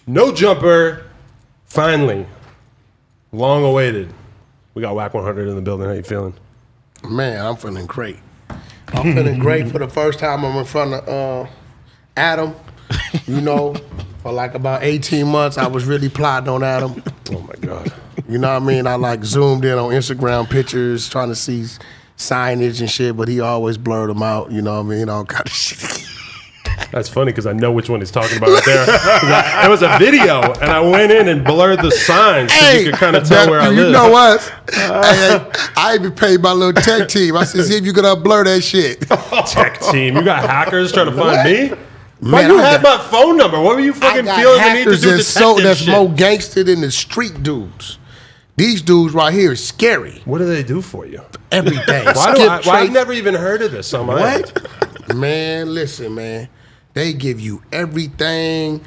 No jumper. Finally. Long awaited. We got Wack100 in the building. How you feeling? Man, I'm feeling great. I'm feeling great for the first time I'm in front of Adam. You know, for like about 18 months, I was really plotting on Adam. Oh, my God. You know what I mean? I like zoomed in on Instagram pictures, trying to see signage and shit, but he always blurred them out. You know what I mean? All kind of shit. That's funny because I know which one he's talking about right there. It was a video, and I went in and blurred the signs so you could kind of tell where I live. You know what? I even paid my little tech team. I said, see if you could blur that shit. Tech team? You got hackers trying to find me? Man, Why you had my phone number? What were you fucking feeling the need to do detective that's shit? more gangster than the street dudes. These dudes right here is scary. What do they do for you? Everything. Why I've never even heard of this on my end. Man, listen, man. They give you everything,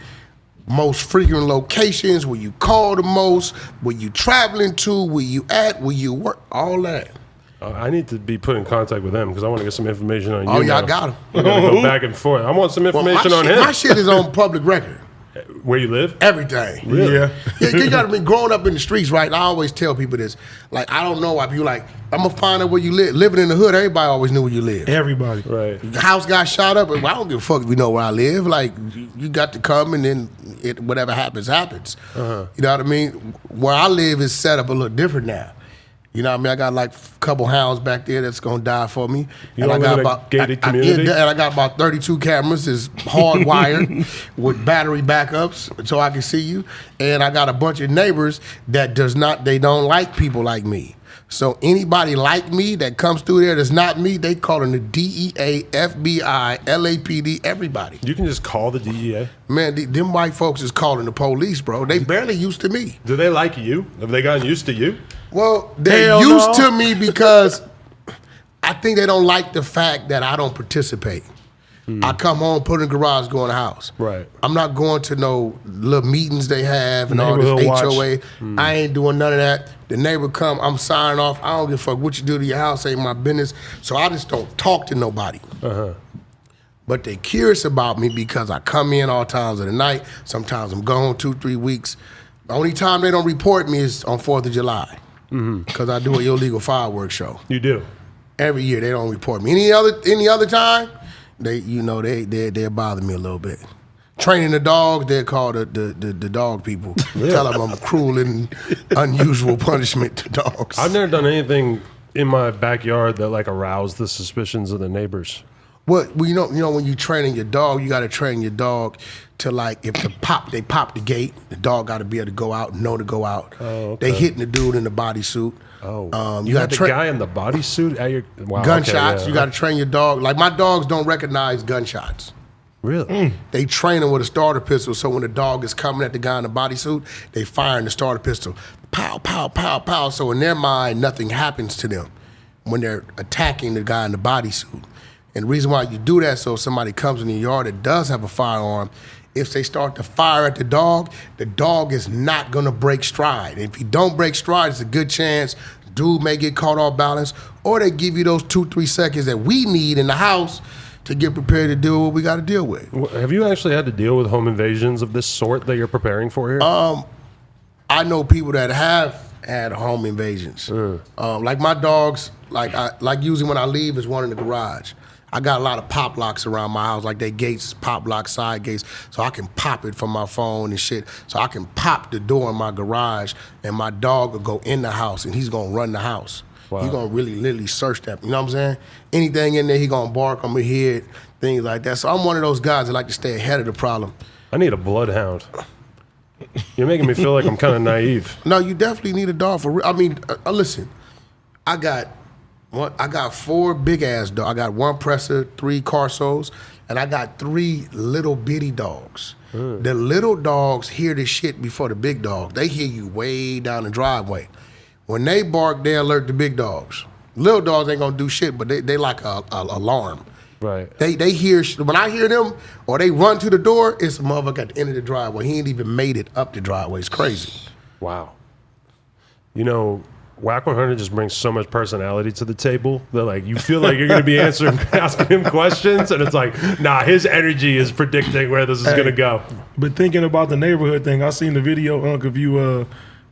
most frequent locations, where you call the most, where you traveling to, where you at, where you work, all that. I need to be put in contact with them because I want to get some information on you. Oh, y'all got him. We gotta go back and forth. I want some information on him. My shit is on public record. Where you live? Everything. Really? Yeah. You gotta be growing up in the streets, right? I always tell people this. Like, I don't know why people like, I'm gonna find out where you live. Living in the hood, everybody always knew where you live. Everybody. Right. The house got shot up, and I don't give a fuck if you know where I live. Like, you got to come, and then whatever happens, happens. You know what I mean? Where I live is set up a little different now. You know what I mean? I got like a couple hounds back there that's gonna die for me. You and I got about gated community? And I got about 32 cameras that's hardwired with battery backups so I can see you. And I got a bunch of neighbors that they don't like people like me. So anybody like me that comes through there that's not me, they calling the DEA, FBI, LAPD, everybody. You can just call the DEA? Man, them white folks is calling the police, bro. They barely used to me. Do they like you? Have they gotten used to you? Well, they're used to me because I think they don't like the fact that I don't participate. I come home, put in the garage, go in the house. Right. I'm not going to no little meetings they have and all this Neighborhood HOA. I ain't doing none of that. The neighbor come, I'm signing off. I don't give a fuck what you do to your house, ain't my business. So I just don't talk to nobody. But they curious about me because I come in all times of the night. Sometimes I'm gone 2-3 weeks. The only time they don't report me is on 4th of July. Because I do an illegal fireworks show. You do? Every year they don't report me. Any other time, they bother me a little bit. Training the dogs, they're called the dog people. Yeah. Tell them I'm cruel and unusual punishment to dogs. I've never done anything in my backyard that like aroused the suspicions of the neighbors. Well, you know when you training your dog, you got to train your dog to like if they pop the gate, the dog got to be able to go out, know to go out. Oh, okay. They hitting the dude in the bodysuit. Oh, you got the guy in the bodysuit at your gunshots. Okay, yeah. You got to train your dog. Like my dogs don't recognize gunshots. Really? They train them with a starter pistol, so when the dog is coming at the guy in the bodysuit, they firing the starter pistol. Pow, pow, pow, pow. So in their mind, nothing happens to them when they're attacking the guy in the bodysuit. And the reason why you do that, so if somebody comes in your yard that does have a firearm, if they start to fire at the dog is not gonna break stride. If you don't break stride, it's a good chance dude may get caught off balance, or they give you those 2-3 seconds that we need in the house to get prepared to deal with what we got to deal with. Have you actually had to deal with home invasions of this sort that you're preparing for here? I know people that have had home invasions. Like my dogs, like usually when I leave is one in the garage. I got a lot of pop locks around my house, like they gates, pop lock side gates, so I can pop it from my phone and shit. So I can pop the door in my garage and my dog will go in the house and he's gonna run the house. Wow. He's gonna really literally search that, you know what I'm saying? Anything in there, he gonna bark, I'm gonna hear it, things like that. So I'm one of those guys that like to stay ahead of the problem. I need a bloodhound. You're making me feel like I'm kind of naive. No, you definitely need a dog for real. I mean, listen, I got 4 big ass dogs. I got 1 presser, 3 Carsos, and I got 3 little bitty dogs. The little dogs hear the shit before the big dogs. They hear you way down the driveway. When they bark, they alert the big dogs. Little dogs ain't gonna do shit, but they like a alarm. Right. They hear, when I hear them, or they run to the door, it's a motherfucker at the end of the driveway. He ain't even made it up the driveway. It's crazy. Wow. You know, Wack100 just brings so much personality to the table that like you feel like you're going to be asking him questions, and it's like, nah, his energy is predicting where this is going to go. But thinking about the neighborhood thing, I seen the video, Unc, of you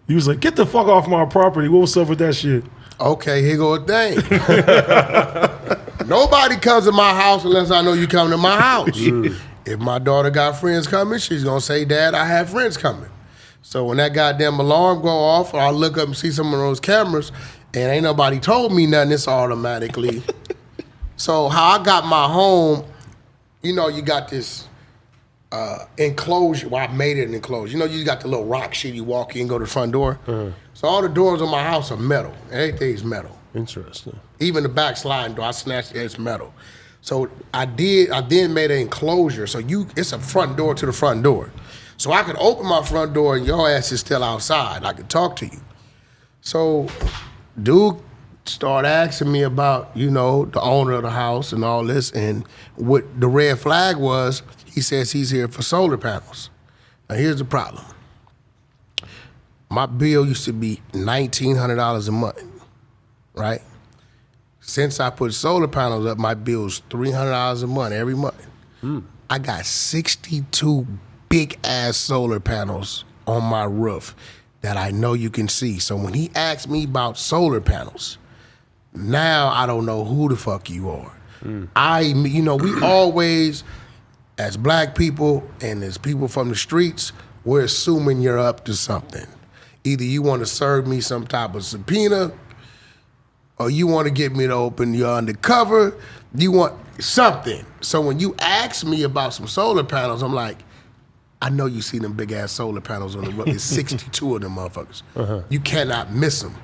was like, get the fuck off my property. What was up with that shit? Okay, here go a thing. Nobody comes to my house unless I know you come to my house. If my daughter got friends coming, she's gonna say, Dad, I have friends coming. So when that goddamn alarm go off, or I look up and see some of those cameras, and ain't nobody told me nothing, it's automatically. So how I got my home, you know, you got this enclosure. Well, I made it an enclosure. You know, you got the little rock shit, you walk in, go to the front door. So all the doors on my house are metal. Everything's metal. Interesting. Even the back sliding door, I snatched it, it's metal. So I then made an enclosure. So it's a front door to the front door. So I could open my front door and your ass is still outside. I could talk to you. So dude started asking me about, you know, the owner of the house and all this. And what the red flag was, he says he's here for solar panels. Now here's the problem. My bill used to be $1,900 a month, right? Since I put solar panels up, my bill's $300 a month every month. I got 62 big ass solar panels on my roof that I know you can see. So when he asked me about solar panels, now I don't know who the fuck you are. You know, we always, as black people and as people from the streets, we're assuming you're up to something. Either you want to serve me some type of subpoena, or you want to get me to open your undercover, you want something. So when you ask me about some solar panels, I'm like, I know you see them big ass solar panels on the roof. There's 62 of them motherfuckers. You cannot miss them.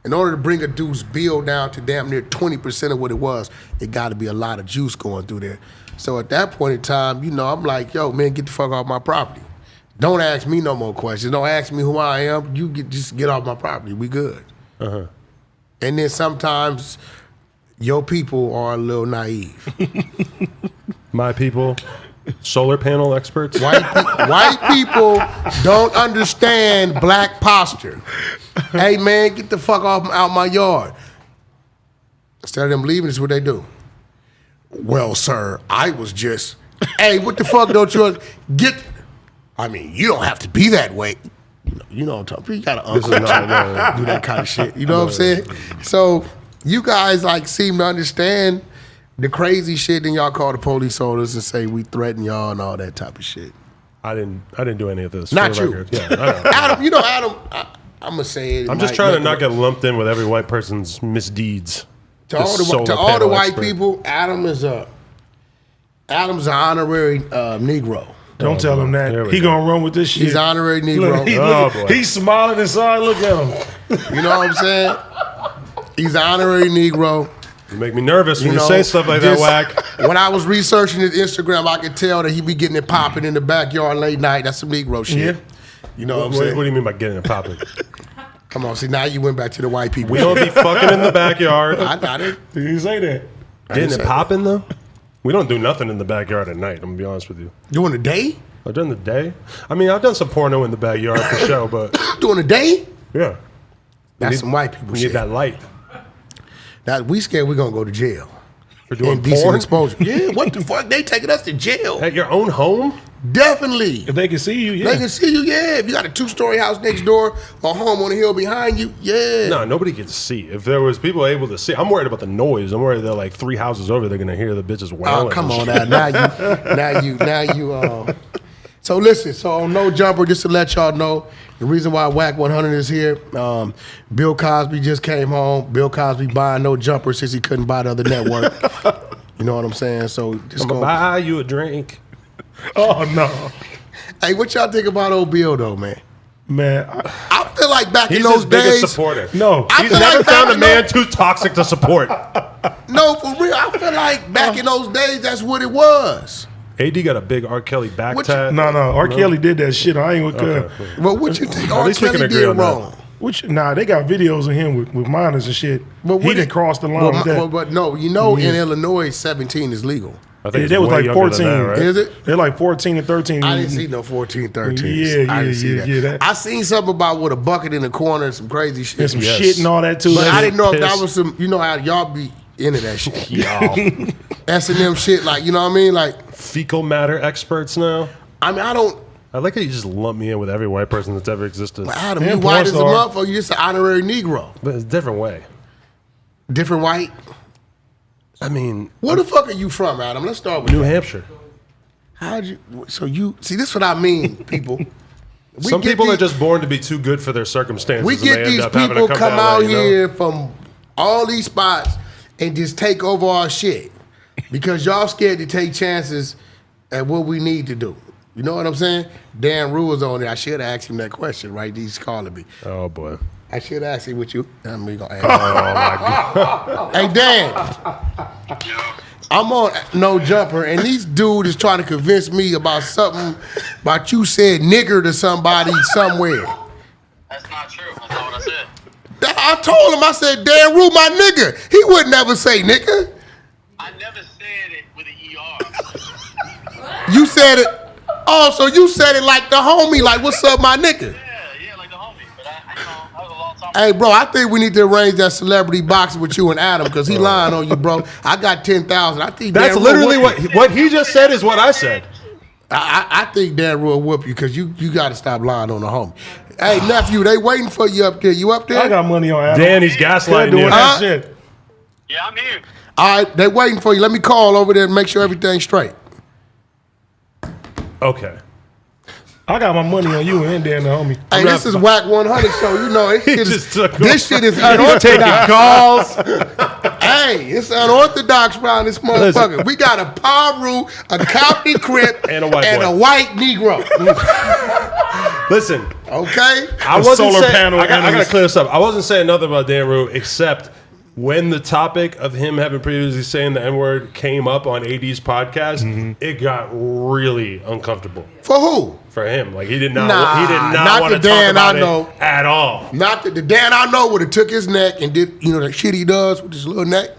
In order to bring a dude's bill down to damn near 20% of what it was, it got to be a lot of juice going through there. So at that point in time, you know, I'm like, yo, man, get the fuck off my property. Don't ask me no more questions. Don't ask me who I am. Just get off my property. We good. And then sometimes your people are a little naive. My people, solar panel experts. White people don't understand black posture. Hey, man, get the fuck off out my yard. Instead of them leaving, this is what they do. Well, sir, I was just, hey, what the fuck don't you get? I mean, you don't have to be that way. You know what I'm talking about. You got to do that kind of shit. You know what I'm saying? So you guys like seem to understand the crazy shit, and y'all call the police on us and say we threaten y'all and all that type of shit. I didn't do any of this. Not you. Record. Yeah, I know. Adam, you know Adam, I'm going to say it. I'm just trying to not get lumped in with every white person's misdeeds. To all the white people, Adam's an honorary Negro. Don't tell him that. He gonna run with this shit. He's an honorary Negro. Look, he's smiling inside. Look at him. You know what I'm saying? He's an honorary Negro. You make me nervous when you say stuff like that, Wack. When I was researching his Instagram, I could tell that he be getting it popping in the backyard late night. That's some Negro shit. Yeah. You know what I'm saying? What do you mean by getting it popping? Come on, see, now you went back to the white people. We don't be fucking in the backyard. I didn't. He didn't say that. Getting it popping, though? We don't do nothing in the backyard at night, I'm going to be honest with you. During the day? During the day? I mean, I've done some porno in the backyard for show, but... During the day? Yeah. That's some white people We shit. need that light. We scared we're going to go to jail. For doing Indecent porn? exposure. Yeah, what the fuck? They taking us to jail. At your own home? Definitely. If they can see you, yeah. They can see you, yeah. If you got a 2-story house next door or home on the hill behind you, yeah. No, nobody can see. If there was people able to see, I'm worried about the noise. I'm worried they're like 3 houses over, they're going to hear the bitches wailing. Oh, come on now. Now you. So listen, on No Jumper, just to let y'all know, the reason why Wack100 is here, Bill Cosby just came home. Bill Cosby buying No Jumper since he couldn't buy the other network. You know what I'm saying? So just I'm going to buy you a drink. Oh, no. Hey, what y'all think about old Bill, though, man? Man, I feel like back in He's those his biggest days. supporter. no. I He's feel never like found a back man in too toxic to support. No, for real. I feel like back in those days, that's what it was. AD got a big R. Kelly back What tat. No. R. Kelly did that shit. I ain't gonna Okay. Well, what you think At R. least we can Kelly agree did on that. wrong? They got videos of him with minors and shit. But He didn't cross the line with that. But no, you know, in Illinois, 17 is legal. I think they was way like younger 14. than that, right? Is it? They're like 14 and 13. I didn't see no 14, 13. Yeah, I didn't see that. that. I seen something about with a bucket in the corner and some crazy shit. And some Yes. shit and all that too. But I didn't know if that Piss. was some, you know how y'all be into that shit. Y'all. S&M shit, like, you know what I mean? Like, Fecal matter experts now. I mean, I don't, I like how you just lump me in with every white person that's ever existed. Adam, And you white as a porn star. motherfucker, you just an honorary Negro. But it's a different way. Different white. I mean, Where the fuck are you from, Adam? Let's start with New that. Hampshire. How'd you, so you, see, this is what I mean, people. Some get people are these- just born to be too good for their circumstances. We and get they end these up having to people come that out way, you know? here from all these spots and just take over our shit because y'all scared to take chances at what we need to do. You know what I'm saying? Danrue was on there. I should have asked him that question, right? He's calling me. Oh boy. I should have asked him what you. I'm gonna ask him. Hey Dan, I'm on No Jumper, and these dude is trying to convince me about something about you said nigger to somebody somewhere. That's not true. That's not what I said. I told him, I said, Danrue, my nigga. He would never say nigga. I never said it with an ER. You said it. Oh, so you said it like the homie, like, what's up, my nigga? Yeah, like the homie. But that was a long time Hey, bro, I think we need to arrange that celebrity boxing with you and Adam because he lying on you, bro. I got 10,000. I think That's Danrue literally whoop what he just said is what I said. I think Danrue will whoop you because you got to stop lying on the homie. Hey, nephew, they waiting for you up there. You up there? I got money on Adam. Danny's They're gaslighting doing you. that shit. Yeah, I'm here. All right, they waiting for you. Let me call over there and make sure everything's straight. Okay. I got my money on you and Dan the homie. Hey, this is Wack100 show. You know, this shit is Taking unorthodox. calls. Hey, it's unorthodox around this motherfucker. We got a Paru, a Cockney Crip, And a white boy. white Negro. Listen, Okay? I A wasn't solar saying, panel I got to analyst. clear this up. I wasn't saying nothing about Danrue except when the topic of him having previously saying the N-word came up on AD's podcast, it got really uncomfortable For who? for him. Like he did not not want to the talk Dan about I it know. at all. Not that the Dan I know would have took his neck and did, you know, that shit he does with his little neck.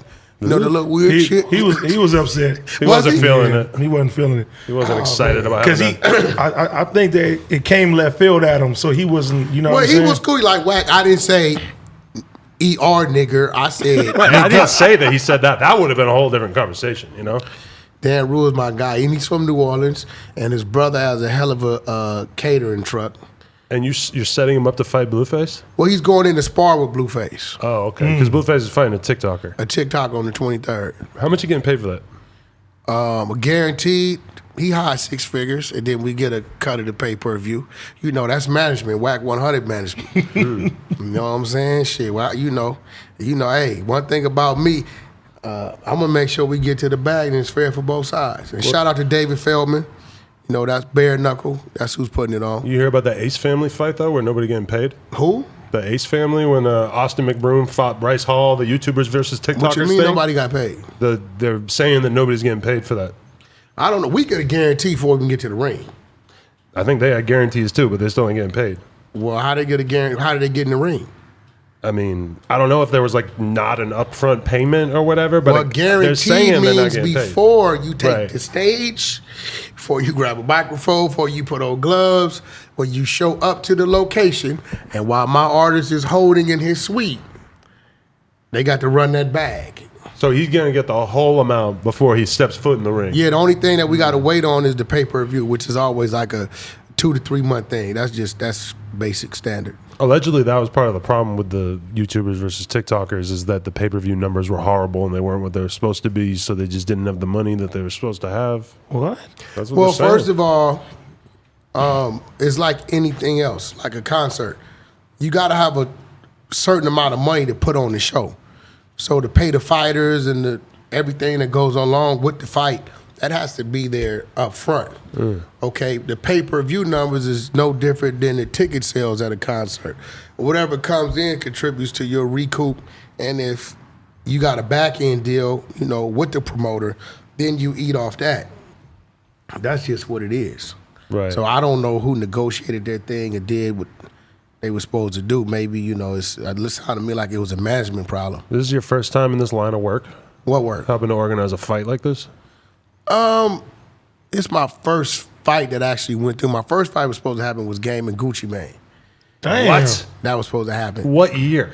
You know, the little weird shit. He was upset. He Was wasn't he? feeling Yeah, it. He wasn't feeling it. He wasn't excited about Because having that. I think that it came left field at him, so he wasn't, you know Well, what I'm he saying? was cool. He like, Wack, I didn't say ER nigger. I said I didn't say that he said that. That would have been a whole different conversation, you know? Danrue is my guy, and he's from New Orleans, and his brother has a hell of a catering truck. And you're setting him up to fight Blueface? Well, he's going in to spar with Blueface, Oh, okay. Because Blueface is fighting a TikToker. a TikTok on the 23rd. How much you getting paid for that? Guaranteed, he hired 6 figures, and then we get a cut of the pay-per-view. You know, that's management, Wack100 management. You know what I'm saying? Shit, well, you know, hey, one thing about me, I'm going to make sure we get to the bag and it's fair for both sides. And shout out to David Feldman. You know, that's bare knuckle. That's who's putting it on. You hear about the Ace family fight, though, where nobody getting paid? Who? The Ace family, when Austin McBroom fought Bryce Hall, the YouTubers versus TikTokers What you mean thing? nobody got paid? They're saying that nobody's getting paid for that. I don't know. We get a guarantee before we can get to the ring. I think they had guarantees, too, but they still ain't getting paid. Well, how they get a guarantee? How did they get in the ring? I mean, I don't know if there was, like, not an upfront payment or whatever, but Well, they're guarantee saying they're not means getting paid. before you take Right. the stage, before you grab a microphone, before you put on gloves, when you show up to the location, and while my artist is holding in his suite, they got to run that bag. So he's going to get the whole amount before he steps foot in the ring. Yeah, the only thing that we got to wait on is the pay-per-view, which is always like a 2 to 3 month thing. That's basic standard. Allegedly, that was part of the problem with the YouTubers versus TikTokers is that the pay-per-view numbers were horrible and they weren't what they were supposed to be, so they just didn't have the money that they were supposed to have. What? That's what Well, they're saying. first of all, it's like anything else, like a concert. You got to have a certain amount of money to put on the show. So to pay the fighters and everything that goes along with the fight, that has to be there up front. Okay, the pay-per-view numbers is no different than the ticket sales at a concert. Whatever comes in contributes to your recoup, and if you got a back-end deal, you know, with the promoter, then you eat off that. That's just what it is. Right. So I don't know who negotiated their thing and did what they were supposed to do. Maybe, you know, it sounded to me like it was a management problem. This is your first time in this line of work, What work? helping to organize a fight like this? It's my first fight that actually went through. My first fight was supposed to happen was Game and Gucci Mane. Damn. What? That was supposed to happen. What year?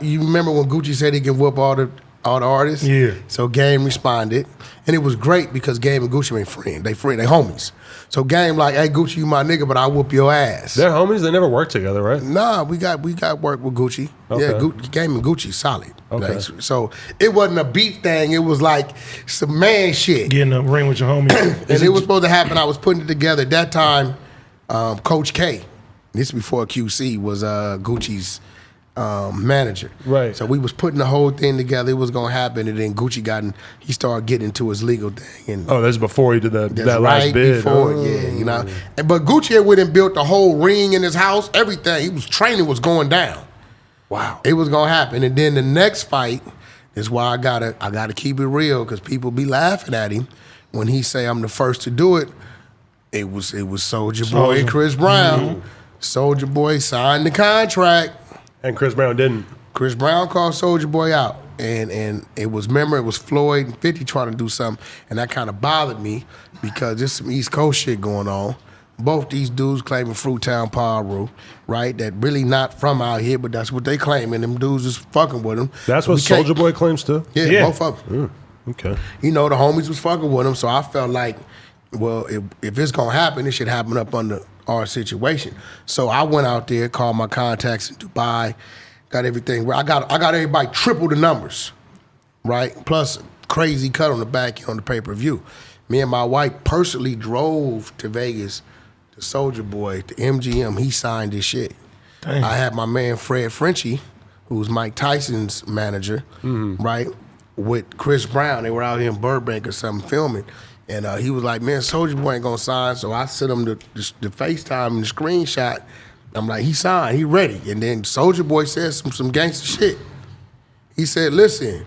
You remember when Gucci said he could whoop all the artists? Yeah. So Game responded, and it was great because Game and Gucci ain't friends. They homies. So Game like, hey Gucci, you my nigga, but I whoop your ass. They're homies. They never worked together, right? Nah, we got work with Gucci. Okay. Yeah, Game and Gucci solid. Okay. Like, so it wasn't a beef thing. It was like some man shit. Get in the ring with your homie. And it was supposed to happen. I was putting it together. At that time, Coach K, this is before QC, was Gucci's manager. Right. So we was putting the whole thing together. It was going to happen. And then Gucci he started getting into his legal thing. And Oh, that's before he did that that's last right bid. before, Oh. yeah, you know. But Gucci had went and built the whole ring in his house. Everything. He was training was going down. Wow. It was going to happen. And then the next fight is why I gotta keep it real because people be laughing at him when he say I'm the first to do it. It was Soulja Boy and Chris Brown. Soulja Boy signed the contract. And Chris Brown didn't. Chris Brown called Soulja Boy out. And it was Floyd and 50 trying to do something. And that kind of bothered me because there's some East Coast shit going on. Both these dudes claiming Fruitown Paru, right? That really not from out here, but that's what they claiming. Them dudes is fucking with them. That's what Soulja Boy claims too? Yeah, both of them. Okay. You know, the homies was fucking with him, so I felt like, well, if it's gonna happen, it should happen up under our situation. So I went out there, called my contacts in Dubai, got everything. I got everybody triple the numbers, right? Plus crazy cut on the back end on the pay-per-view. Me and my wife personally drove to Vegas to Soulja Boy, to MGM. He signed this shit. Damn. I had my man Fred Frenchie, who's Mike Tyson's manager, right, with Chris Brown. They were out here in Burbank or something filming. And he was like, man, Soulja Boy ain't gonna sign. So I sent him the FaceTime and the screenshot. I'm like, he signed, he ready. And then Soulja Boy said some gangster shit. He said, listen,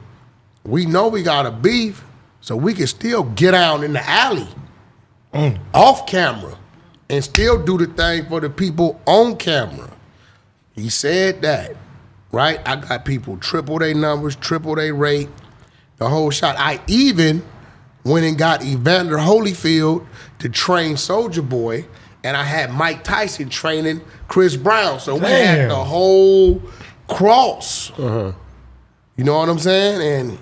we know we got a beef, so we can still get out in the alley off camera and still do the thing for the people on camera. He said that, right? I got people triple their numbers, triple their rate, the whole shot. I even went and got Evander Holyfield to train Soulja Boy, and I had Mike Tyson training Chris Brown. So we had Damn. the whole cross. You know what I'm saying? And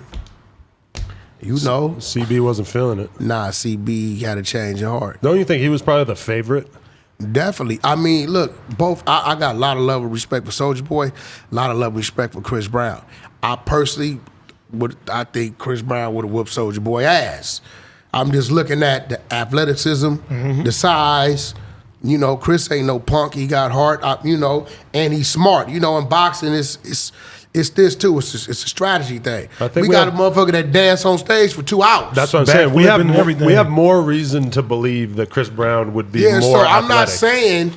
you know, CB wasn't feeling it. nah, CB had a change of heart. Don't you think he was probably the favorite? Definitely. I mean, look, both. I got a lot of love and respect for Soulja Boy, a lot of love and respect for Chris Brown. I personally I think Chris Brown would have whooped Soulja Boy ass. I'm just looking at the athleticism, the size. You know, Chris ain't no punk. He got heart. You know, and he's smart. You know, in boxing, it's this too. It's a strategy thing. I think we got a motherfucker that dance on stage for 2 hours. That's what I'm saying. We Backflipping and everything. have more reason to believe that Chris Brown would be Yeah, more so I'm athletic. not saying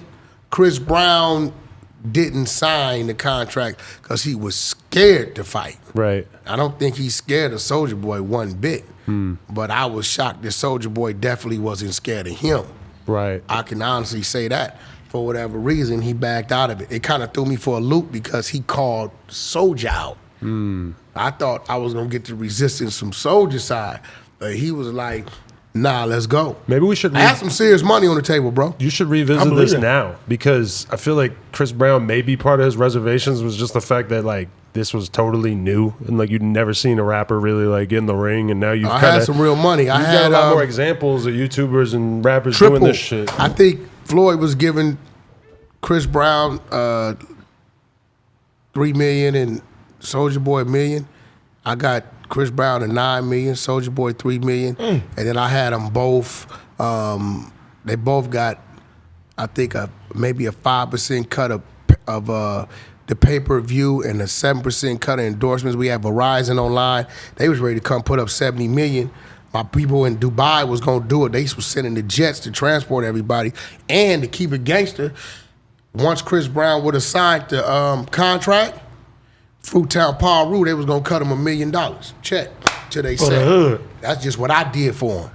Chris Brown didn't sign the contract because he was scared to fight. Right. I don't think he's scared of Soulja Boy one bit. But I was shocked that Soulja Boy definitely wasn't scared of him. Right. I can honestly say that. For whatever reason, he backed out of it. It kind of threw me for a loop because he called Soulja out. I thought I was going to get the resistance from Soulja side. But he was like, nah, let's go. Maybe we should. I had some serious money on the table, bro. You should I revisit believe this it. now because I feel like Chris Brown, maybe part of his reservations was just the fact that like this was totally new and like you'd never seen a rapper really like in the ring, and now you've I kind had of some real money. I got had a lot more examples of YouTubers and rappers triple. doing this shit. I think Floyd was giving Chris Brown $3 million and Soulja Boy $1 million. I got Chris Brown at $9 million, Soulja Boy $3 million, and then I had them both. They both got, I think, maybe a 5% cut of the pay-per-view and a 7% cut of endorsements. We had Verizon online. They was ready to come put up $70 million. My people in Dubai was gonna do it. They was sending the jets to transport everybody and to keep it gangster. Once Chris Brown would have signed the contract, Fruitown Paru, they was gonna cut him $1 million check till they For the said. hood. That's just what I did for them.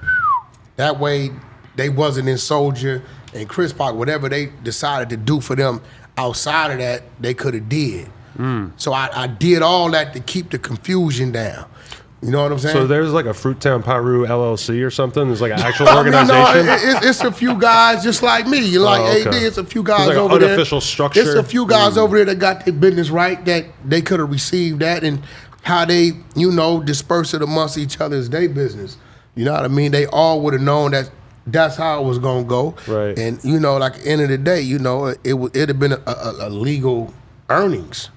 That way, they wasn't in Soulja and Chris Park. Whatever they decided to do for them outside of that, they could have did. So I did all that to keep the confusion down. You know what I'm saying? So there's like a Fruittown Piru LLC or something. There's like an actual I mean, organization. no, it's a few guys just like me. You're like Oh, okay. AD. It's a few guys It's like an over there. unofficial structure. It's a few guys over there that got their business right, that they could have received that, and how they, disperse it amongst each other is their business. You know what I mean? They all would have known that that's how it was gonna go. Right. And like at the end of the day, it'd have been a legal earnings.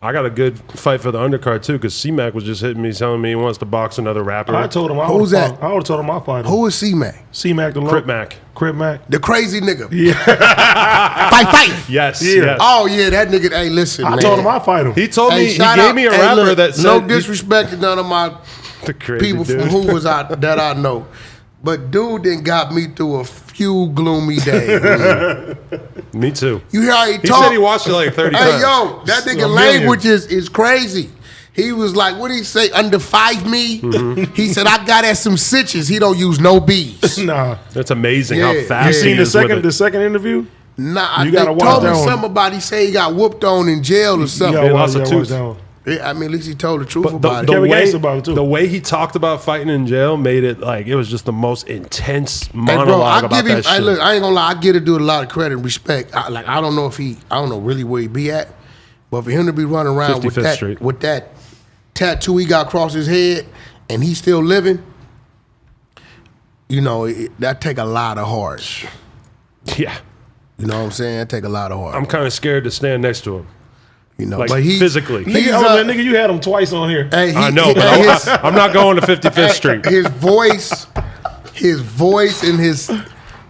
I got a good fight for the undercard too, because C-Mac was just hitting me, telling me he wants to box another rapper. I told him I Who's would that? have told him I fight him. Who is C-Mac? C-Mac the low. Crip Mac. Crip Mac. The crazy nigga. Yeah. Fight. Yes. Yeah. Yes. Oh yeah, that nigga. Hey, listen, I man. told him I fight him. He told me he shout gave out- me a hey, rapper look, that said no disrespect to none of my the crazy people dude. from who was out that I know, but dude then got me through a few gloomy days. Me too. You hear how he He talk? said he watched it like 30 Hey times. yo, that nigga A million. language is crazy. He was like, what did he say? Under 5 me? Mm-hmm. He said, I got at some stitches. He don't use no B's. Nah. It's amazing Yeah, how yeah. fast You he seen the is with second it. the second interview? Nah, You they gotta watch told me that one. something about he say he got whooped on in jail or You something. gotta They watch lost a that tooth. one. Yeah, I mean, at least he told the truth But about the it. Kevin way, Gates about it, too. the way he talked about fighting in jail made it like it was just the most intense Hey, monologue bro, I about give him. that Hey, shit. look, I ain't gonna lie. I give the dude a lot of credit and respect. I don't know really where he be at, but for him to be running around 55th Street. with that tattoo he got across his head and he's still living, that take a lot of heart. Yeah. You know what I'm saying? That take a lot of heart. I'm kind of scared to stand next to him. But physically. he's, Nigga, you had him twice on here. hey, I know, but I'm not going to 55th Street. his voice and his,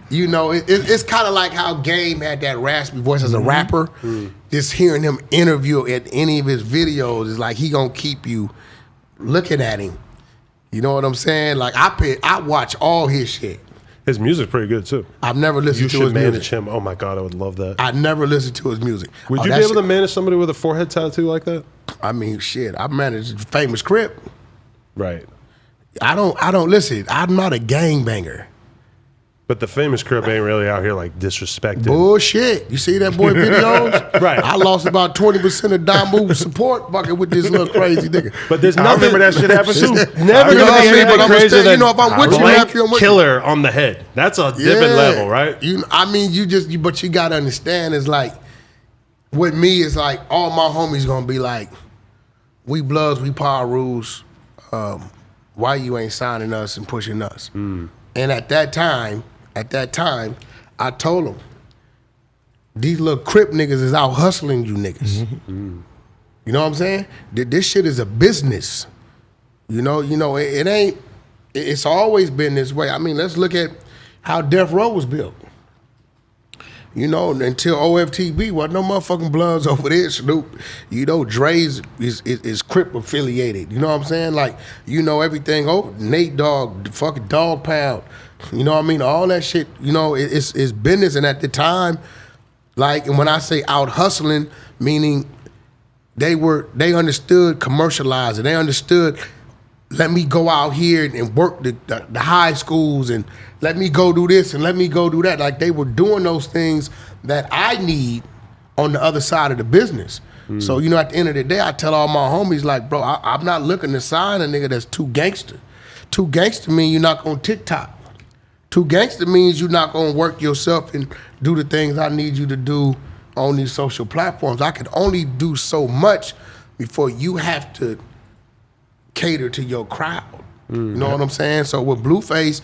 it's kind of like how Game had that raspy voice as a rapper. Just hearing him interview at any of his videos is like he gonna keep you looking at him. You know what I'm saying? Like I watch all his shit. His music's pretty good too. I've never You listened to should his manage music. him. Oh my god, I would love that. I never listened to his music. Would you that be able to shit- manage somebody with a forehead tattoo like that? I mean, shit. I managed Famous Crip. Right. I don't listen. I'm not a gangbanger. But the famous Crip ain't really out here like disrespecting. Bullshit. You see that boy videos? Right. I lost about 20% of Danrue support fucking with this little crazy nigga. But there's I nothing. remember that shit happened too. Never You know gonna what I be mean? anything But I'm crazier saying, than if I'm with you, blank happy I'm with you. killer on the head. That's a different level, right? But you gotta understand, it's like, with me, it's like all my homies gonna be like, we Bloods, we Power Rules. Why you ain't signing us and pushing us? And at that time, I told them, these little Crip niggas is out hustling you niggas. You know what I'm saying? This shit is a business. It ain't. It's always been this way. I mean, let's look at how Death Row was built. Until OFTB, wasn't no motherfucking Bloods over there, Snoop. Dre's is Crip affiliated. You know what I'm saying? Like, everything. Oh, Nate Dogg, fucking Dog Pound. You know what I mean? All that shit, it's business. And at the time, like, and when I say out hustling, meaning they understood commercializing. They understood, let me go out here and work the high schools, and let me go do this and let me go do that. Like, they were doing those things that I need on the other side of the business. So, at the end of the day, I tell all my homies, like, bro, I'm not looking to sign a nigga that's too gangster. Too gangster mean you're not gonna TikTok. Too gangster means you're not gonna work yourself and do the things I need you to do on these social platforms. I can only do so much before you have to cater to your crowd. You know what I'm saying? So with Blueface,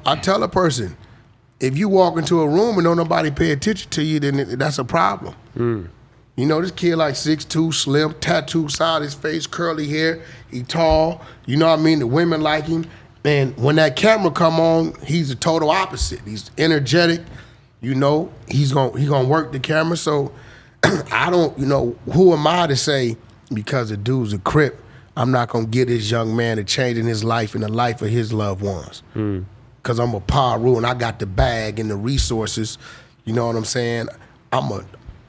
I tell a person, if you walk into a room and don't nobody pay attention to you, then that's a problem. This kid like 6'2", slim, tattoo side his face, curly hair, he tall, you know what I mean? The women like him. And when that camera come on, he's the total opposite. He's energetic, he's gonna work the camera. So I don't, who am I to say, because the dude's a Crip, I'm not gonna get this young man to change in his life and the life of his loved ones. Cause I'm a Paru and I got the bag and the resources. You know what I'm saying? I'm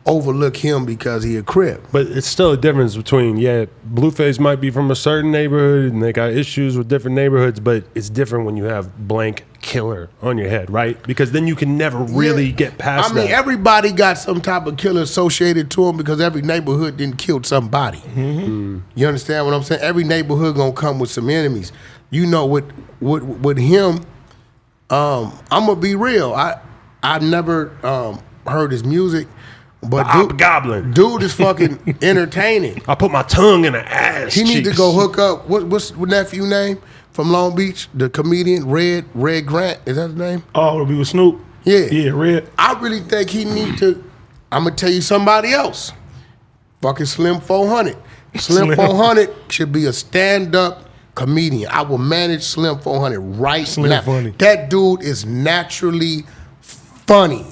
overlook him because he a Crip. But it's still a difference between, Blueface might be from a certain neighborhood and they got issues with different neighborhoods, but it's different when you have blank killer on your head, right? Because then you can never really get past that. Everybody got some type of killer associated to them because every neighborhood didn't kill somebody. Mm-hmm. You understand what I'm saying? Every neighborhood gonna come with some enemies. You know, with him, I'm gonna be real. I never heard his music. But dude is fucking entertaining. I put my tongue in the ass. He need to go hook up. What's nephew name from Long Beach? The comedian Red Grant. Is that his name? Oh, it'll be with Snoop. Yeah, Red. I really think he need to. I'm gonna tell you somebody else. Fucking Slim 400. Slim 400 should be a stand-up comedian. I will manage Slim 400 right now. Funny. That dude is naturally funny.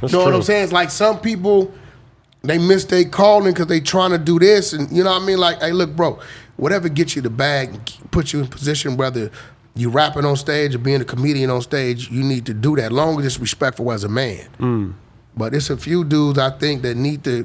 That's you know true. what I'm saying? It's like some people, they miss their calling because they trying to do this. And you know what I mean? Like, hey, look, bro, whatever gets you the bag and put you in position, whether you rapping on stage or being a comedian on stage, you need to do that, long as it's respectful as a man. But it's a few dudes, I think, that need to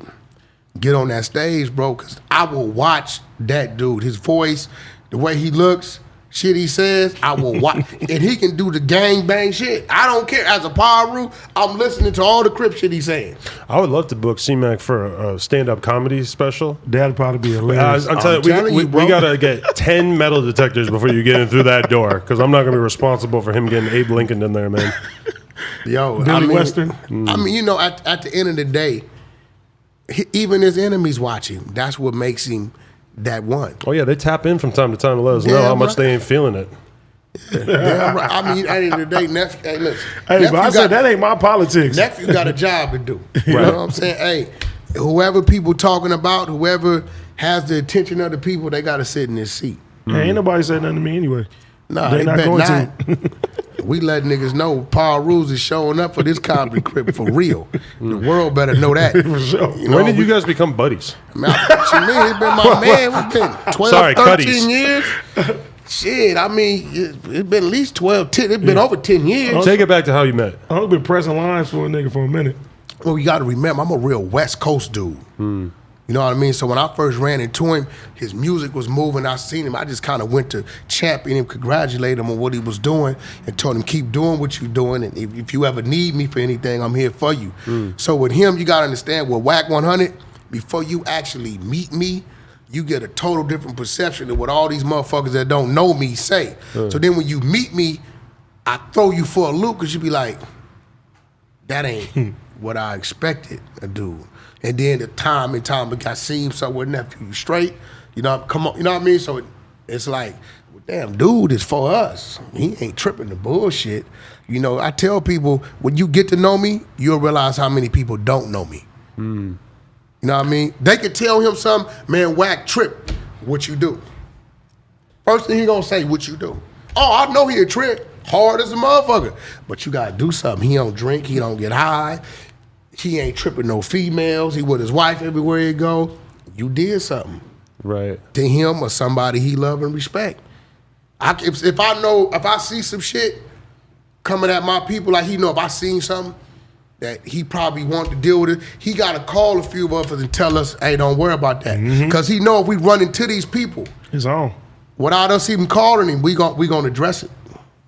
get on that stage, bro, because I will watch that dude. His voice, the way he looks, shit he says, I will watch. And he can do the gangbang shit. I don't care. As a Paru, I'm listening to all the Crip shit he's saying. I would love to book C-Mac for a stand-up comedy special. That'd probably be hilarious. I'm telling you, we got to get 10 metal detectors before you get in through that door, because I'm not going to be responsible for him getting Abe Lincoln in there, man. Yo, Billy Western. I mean, you know, at the end of the day, even his enemies watch him. That's what makes him that one. Oh, yeah, they tap in from time to time to let us know how much they ain't feeling it. Damn right. I mean, at the end of the day, nephew, hey, listen. Hey, but I said that ain't my politics. Nephew got a job to do. You know what I'm saying? Hey, whoever people talking about, whoever has the attention of the people, they got to sit in this seat. Hey, ain't nobody said nothing to me anyway. Nah, they not going to. We let niggas know Paul Rules is showing up for this comedy Crip for real. The world better know that. For sure. You know, When did you guys become buddies? Man, what you mean? It's been my man. We've been 12, 13 years. Shit, I mean, it's been at least 12, 10. It's been over 10 years. Take it back to how you met. I've been pressing lines for a nigga for a minute. Well, you got to remember, I'm a real West Coast dude. You know what I mean? So when I first ran into him, his music was moving. I seen him. I just kind of went to champion him, congratulate him on what he was doing, and told him, keep doing what you're doing. And if you ever need me for anything, I'm here for you. So with him, you got to understand, with Wack100, before you actually meet me, you get a total different perception of what all these motherfuckers that don't know me say. So then when you meet me, I throw you for a loop because you be like, that ain't what I expected a dude. And then the time and time I seen somewhere, nephew, you straight, you know, come on, you know what I mean? So it's like, well, damn, dude is for us. He ain't tripping the bullshit. You know, I tell people, when you get to know me, you'll realize how many people don't know me. You know what I mean? They could tell him something, man, Wack trip, what you do? First thing he gonna say, what you do? Oh, I know he a trip, hard as a motherfucker. But you gotta do something. He don't drink, he don't get high. He ain't tripping no females. He with his wife everywhere he go. You did something. Right. To him or somebody he love and respect. If I see some shit coming at my people, like he know if I seen something that he probably want to deal with it, he got to call a few of us and tell us, hey, don't worry about that. Because he know if we run into these people, It's on. without us even calling him, we gonna address it.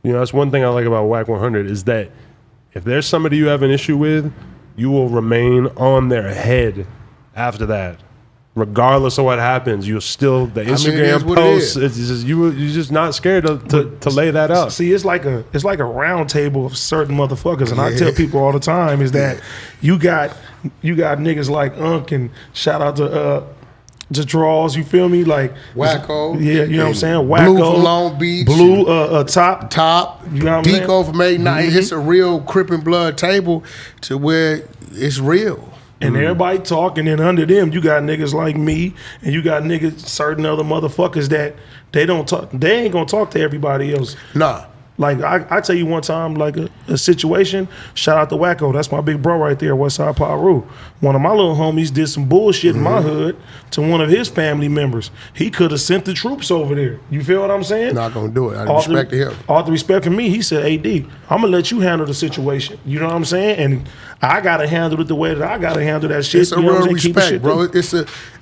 You know, that's one thing I like about Wack100 is that if there's somebody you have an issue with, you will remain on their head after that. Regardless of what happens, you'll still, the Instagram posts, it's just, you're just not scared to lay that out. See, it's like a round table of certain motherfuckers, and I tell people all the time is that you got niggas like Unc, and shout out to Draws, you feel me? Like Wacko. Yeah, you know what I'm saying? Wacko. Blue from Long Beach. Blue, Top. You know what I'm saying? Deco from 89. It's a real Crip and Blood table to where it's real. And everybody talking, and under them, you got niggas like me, and you got niggas, certain other motherfuckers that they don't talk. They ain't gonna talk to everybody else. Nah. Like I tell you one time, like a situation. Shout out to Wacko. That's my big bro right there, Westside Paru. One of my little homies did some bullshit in my hood to one of his family members. He could have sent the troops over there. You feel what I'm saying? Not gonna do it. I respect him. All the respect for me, he said, "AD, I'm gonna let you handle the situation." You know what I'm saying? And I gotta handle it the way that I gotta handle that shit. It's a you know real what I'm saying? respect, bro.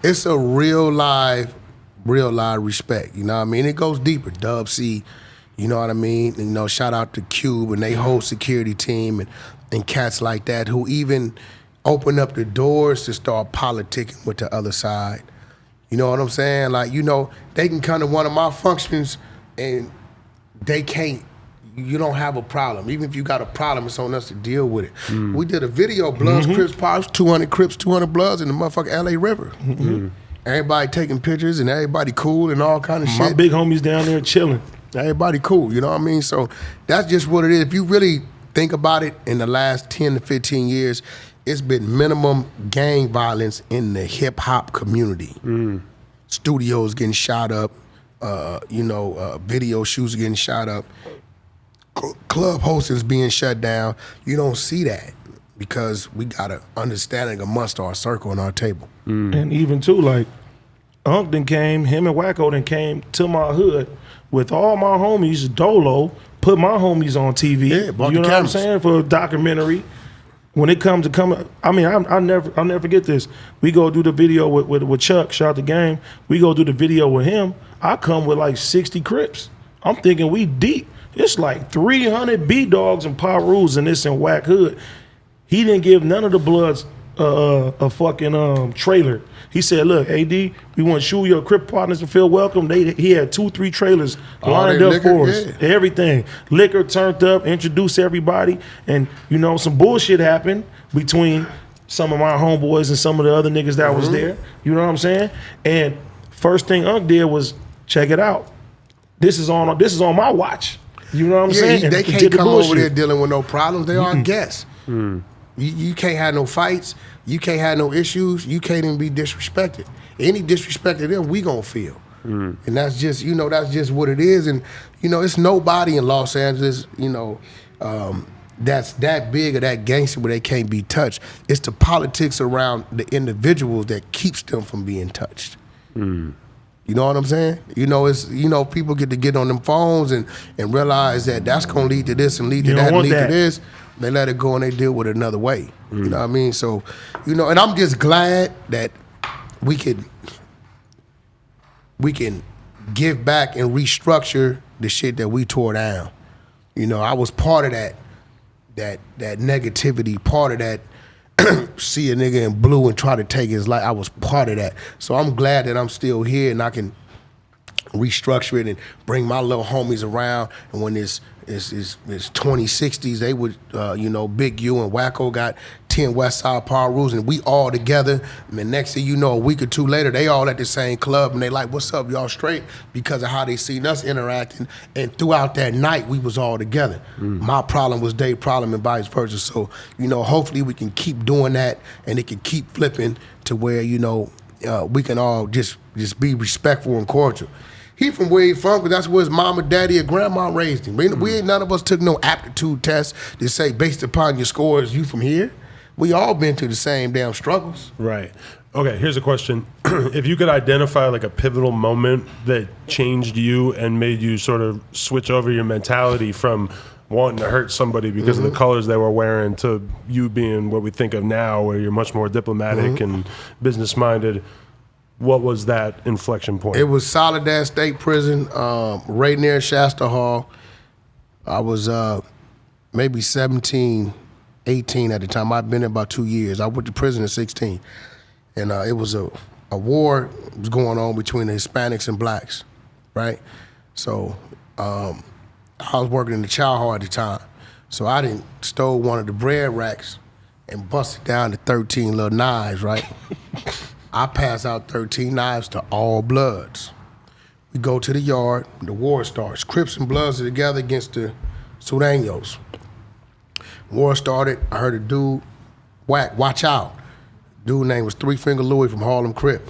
It's a real live respect. You know what I mean? It goes deeper. Dub C, you know what I mean? You know, shout out to Cube and they whole security team and cats like that who even open up the doors to start politicking with the other side. You know what I'm saying? Like, you know, they can come to one of my functions and they can't. You don't have a problem. Even if you got a problem, it's on us to deal with it. We did a video, Bloods, Crips, Pops, 200 Crips, 200 Bloods in the motherfucking LA River. Everybody taking pictures and everybody cool and all kind of shit. My big homies down there chilling. Everybody cool, you know what I mean? So that's just what it is. If you really think about it, in the last 10 to 15 years, it's been minimum gang violence in the hip hop community. Studios getting shot up, video shoots getting shot up, club hostings being shut down. You don't see that because we got an understanding amongst our circle and our table. And even too, like, Unc then came, him and Wacko then came to my hood with all my homies, Dolo, put my homies on TV. Yeah, you bought know the what I'm cameras. saying? For a documentary. When it comes to I'll never forget this. We go do the video with Chuck, shout out the game. We go do the video with him. I come with like 60 Crips. I'm thinking we deep. It's like 300 B-Dogs and Parus in this in Wack hood. He didn't give none of the Bloods a fucking trailer. He said, "Look, AD, we want you, your Crip partners to feel welcome." He had 2-3 trailers lined up liquor, for us. yeah. Everything. Liquor turned up, introduced everybody. And, you know, some bullshit happened between some of my homeboys and some of the other niggas that was there. You know what I'm saying? And first thing Unc did was, check it out. This is on my watch. You know what I'm saying? They And can't did the come over bullshit. there dealing with no problems. They are guests. You can't have no fights. You can't have no issues. You can't even be disrespected. Any disrespect to them, we gonna feel. And that's just, that's just what it is. And, it's nobody in Los Angeles, that's that big or that gangster where they can't be touched. It's the politics around the individuals that keeps them from being touched. You know what I'm saying? It's people get on them phones and realize that that's gonna lead to this and lead to that and lead to this. They let it go and they deal with it another way. You know what I mean? So, and I'm just glad that we can give back and restructure the shit that we tore down. I was part of that negativity, part of that see a nigga in blue and try to take his life. I was part of that. So I'm glad that I'm still here and I can restructure it and bring my little homies around. And when it's 2060s, they would, Big U and Wacko got 10 Westside Parus and we all together. And the next thing you know, a week or two later, they all at the same club and they like, what's up, y'all straight? Because of how they seen us interacting. And throughout that night, we was all together. My problem was their problem and vice versa. So, hopefully we can keep doing that and it can keep flipping to where, we can all just be respectful and cordial. He from where he from, because that's where his mama, daddy, or grandma raised him. We ain't none of us took no aptitude test to say, based upon your scores, you from here. We all been through the same damn struggles. Right. Okay, here's a question. If you could identify like a pivotal moment that changed you and made you sort of switch over your mentality from wanting to hurt somebody because of the colors they were wearing to you being what we think of now, where you're much more diplomatic and business-minded, what was that inflection point? It was Soledad State Prison, right near Shasta Hall. I was maybe 17, 18 at the time. I'd been there about 2 years. I went to prison at 16. And it was a war was going on between the Hispanics and blacks, right? So I was working in the chow hall at the time. So I didn't stole one of the bread racks and busted down the 13 little knives, right? I pass out 13 knives to all Bloods. We go to the yard, the war starts. Crips and Bloods are together against the Sureños. War started, I heard a dude, Wack, watch out. Dude name was Three Finger Louie from Harlem Crip.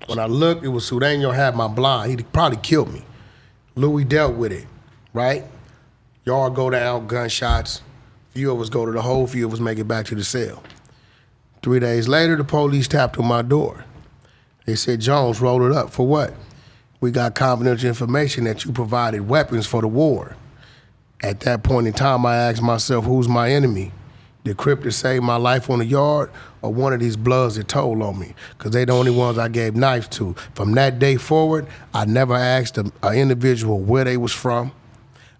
When I looked, it was Sureño had my blind. He'd probably killed me. Louie dealt with it, right? Yard go down, gunshots. Few of us go to the hole, few of us make it back to the cell. 3 days later, the police tapped on my door. They said, Jones, roll it up. For what? We got confidential information that you provided weapons for the war. At that point in time, I asked myself, who's my enemy? The Crip that saved my life on the yard, or one of these bloods that told on me? Because they the only ones I gave knives to. From that day forward, I never asked an individual where they was from.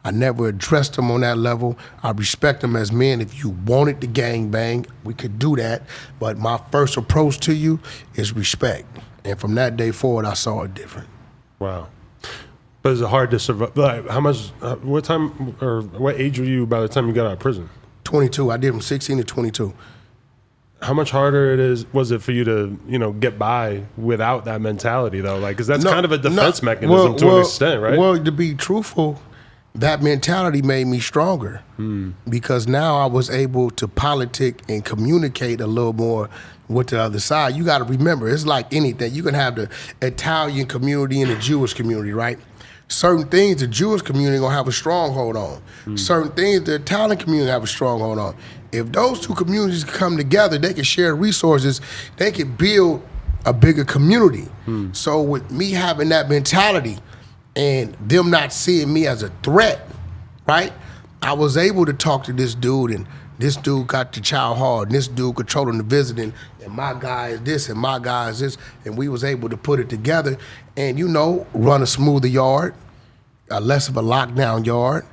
I never addressed them on that level. I respect them as men. If you wanted to gang bang, we could do that. But my first approach to you is respect. And from that day forward, I saw it different. Wow. But is it hard to survive? Like, how much, what time, or what age were you by the time you got out of prison? 22. I did from 16 to 22. How much harder was it for you to, get by without that mentality, though? Like, because that's kind of a defense mechanism to an extent, right? Well, to be truthful, that mentality made me stronger because now I was able to politic and communicate a little more with the other side. You got to remember, it's like anything. You can have the Italian community and the Jewish community, right? Certain things the Jewish community gonna have a stronghold on. Certain things the Italian community have a stronghold on. If those two communities come together, they can share resources, they can build a bigger community. So with me having that mentality and them not seeing me as a threat, right? I was able to talk to this dude, and this dude got the child hard, and this dude controlling the visiting, and my guy is this, and my guy is this, and we was able to put it together and, run a smoother yard, less of a lockdown yard.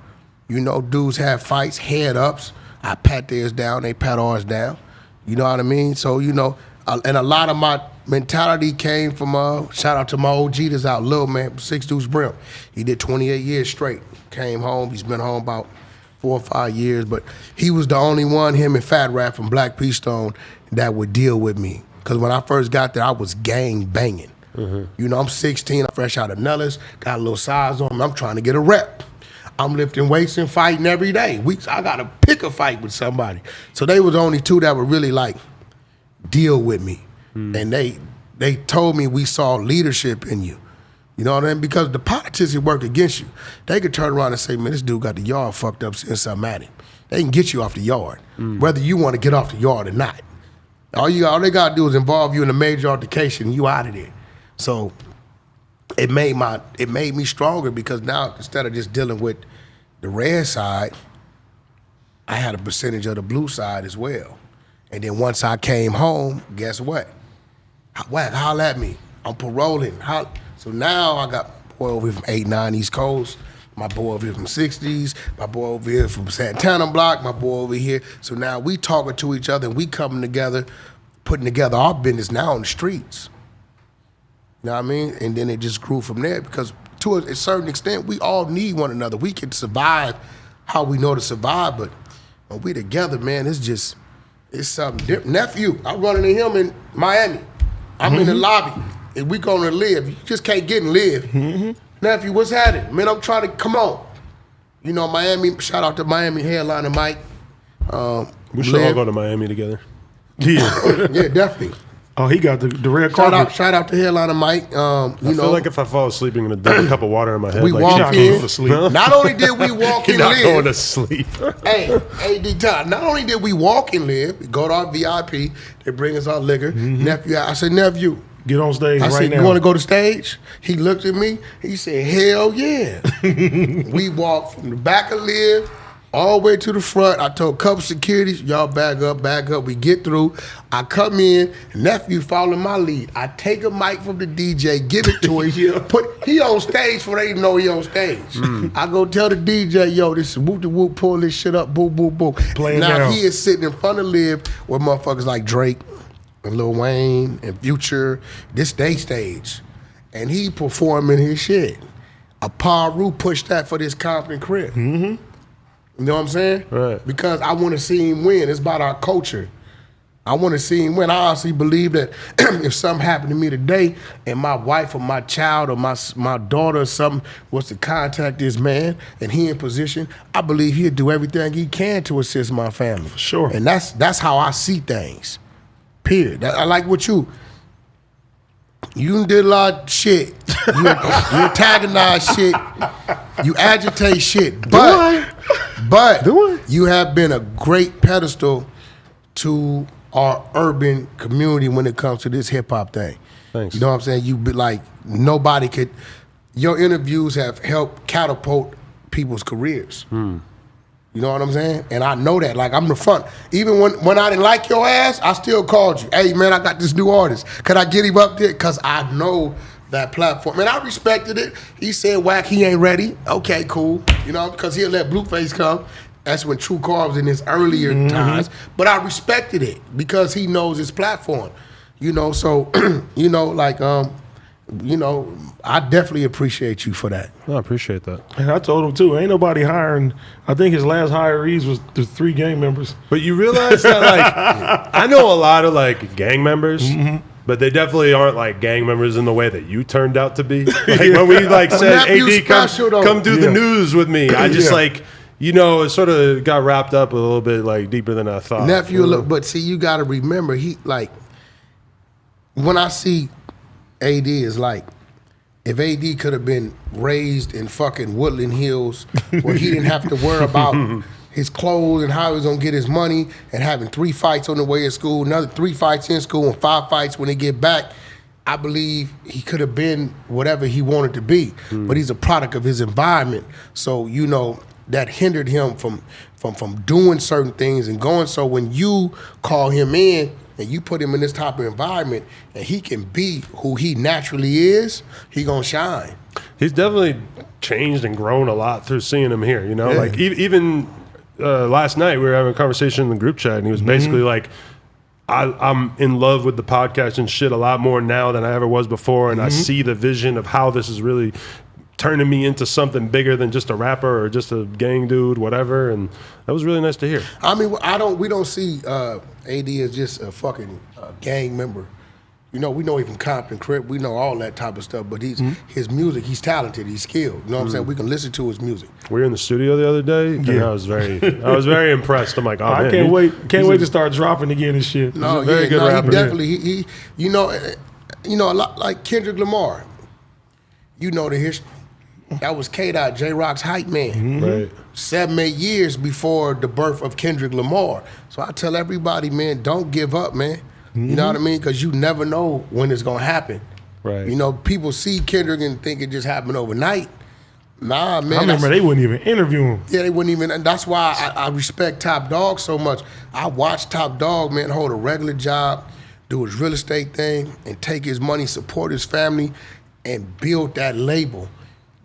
Dudes have fights, head-ups. I pat theirs down, they pat ours down. You know what I mean? So, and a lot of my mentality came from, shout out to my OG that's out, Lil Man, 6 Deuce Brim. He did 28 years straight. Came home, he's been home about 4 or 5 years, but he was the only one, him and Fat Rat from Black P Stone, that would deal with me. Because when I first got there, I was gang banging. I'm 16, I'm fresh out of Nellis, got a little size on me, I'm trying to get a rep. I'm lifting weights and fighting every day. I gotta pick a fight with somebody. So they were the only two that would really deal with me. And they told me we saw leadership in you. You know what I mean? Because the politicians work against you. They could turn around and say, man, this dude got the yard fucked up since something at him. They can get you off the yard, whether you want to get off the yard or not. All they gotta do is involve you in a major altercation and you out of there. So it made me stronger because now instead of just dealing with the red side, I had a percentage of the blue side as well. And then once I came home, guess what? Wack, holla at me. I'm paroling. So now I got a boy over here from 8-9 East Coast, my boy over here from 60s, my boy over here from Santana Block, my boy over here. So now we talking to each other and we coming together, putting together our business now on the streets. You know what I mean? And then it just grew from there because to a certain extent, we all need one another. We can survive how we know to survive, but when we together, man, it's something different. Nephew, I'm running to him in Miami. I'm in the lobby, and we gonna live. You just can't get and live. Nephew, what's happening? Man, I'm trying to, come on. Miami, shout out to Miami Headliner Mike. We should all go to Miami together. Yeah. Yeah, definitely. Oh, he got the red carpet. Shout out to Headliner Mike. I feel like if I fall asleep, I'm going to dump a cup of water in my head. We like walk in. To sleep. Not only did we walk and not live. going to sleep. Hey, D-Town, not only did we walk and live, we go to our VIP, they bring us our liquor. Nephew, I said, nephew. Get on stage I right said, now. you want to go to stage? He looked at me. He said, hell yeah. We walked from the back of Live all the way to the front. I told a couple securities, y'all back up. We get through. I come in, nephew following my lead. I take a mic from the DJ, give it to him. He on stage before they even know he on stage. I go tell the DJ, yo, this is whoop de whoop, pull this shit up, boom, boom, boom. Now down. he is sitting in front of Live with motherfuckers like Drake and Lil Wayne and Future. This day stage. And he performing his shit. A Paru pushed that for this Compton crib. You know what I'm saying? Right. Because I want to see him win. It's about our culture. I want to see him win. I honestly believe that if something happened to me today and my wife or my child or my daughter or something was to contact this man and he in position, I believe he'd do everything he can to assist my family. For sure. And that's how I see things. Period. I like what you did a lot of shit. You antagonize shit. You agitate shit. But But Do I? you have been a great pedestal to our urban community when it comes to this hip hop thing. Thanks. You know what I'm saying? You be like, nobody could. Your interviews have helped catapult people's careers. You know what I'm saying? And I know that. Like, I'm the front. Even when I didn't like your ass, I still called you. Hey, man, I got this new artist. Could I get him up there? Because I know that platform. And I respected it. He said, Wack, he ain't ready. Okay, cool. You know, because he'll let Blueface come. That's when True Car was in his earlier times. But I respected it because he knows his platform. You know, so, you know, like, you know, I definitely appreciate you for that. I appreciate that. And I told him too, ain't nobody hiring. I think his last hirees was the 3 gang members. But you realize that, like, I know a lot of, like, gang members, but they definitely aren't, like, gang members in the way that you turned out to be. Like, when we, like, said, Nephew's AD, come, special, though. come do the Yeah. news with me, I just, Yeah. like, you know, it sort of got wrapped up a little bit, like, deeper than I thought. Nephew, look, but see, you got to remember, he, like, when I see AD, is like, if AD could have been raised in fucking Woodland Hills where he didn't have to worry about his clothes and how he was going to get his money and having 3 fights on the way to school, another 3 fights in school and 5 fights when they get back, I believe he could have been whatever he wanted to be. But he's a product of his environment. So, you know, that hindered him from doing certain things and going. So when you call him in and you put him in this type of environment and he can be who he naturally is, he gonna shine. He's definitely changed and grown a lot through seeing him here, you know? Yeah. Like, even last night, we were having a conversation in the group chat, and he was basically like, I'm in love with the podcast and shit a lot more now than I ever was before, and I see the vision of how this is really turning me into something bigger than just a rapper or just a gang dude, whatever, and that was really nice to hear. I mean, we don't see AD as just a fucking gang member. You know, we know him from Compton, Crip, we know all that type of stuff, but his music, he's talented, he's skilled. You know what I'm saying? We can listen to his music. We were in the studio the other day, and I was very impressed. I'm like, oh, I man, can't wait to start dropping again and shit. No, a very good rapper. He definitely, he you know, a lot like Kendrick Lamar. You know the history. That was K-Dot, J-Rock's hype man. Right. 7-8 years before the birth of Kendrick Lamar. So I tell everybody, man, don't give up, man. You know what I mean? Because you never know when it's going to happen. Right. You know, people see Kendrick and think it just happened overnight. Nah, man. I remember they wouldn't even interview him. Yeah, they wouldn't even, and that's why I respect Top Dog so much. I watched Top Dog, man, hold a regular job, do his real estate thing, and take his money, support his family, and build that label.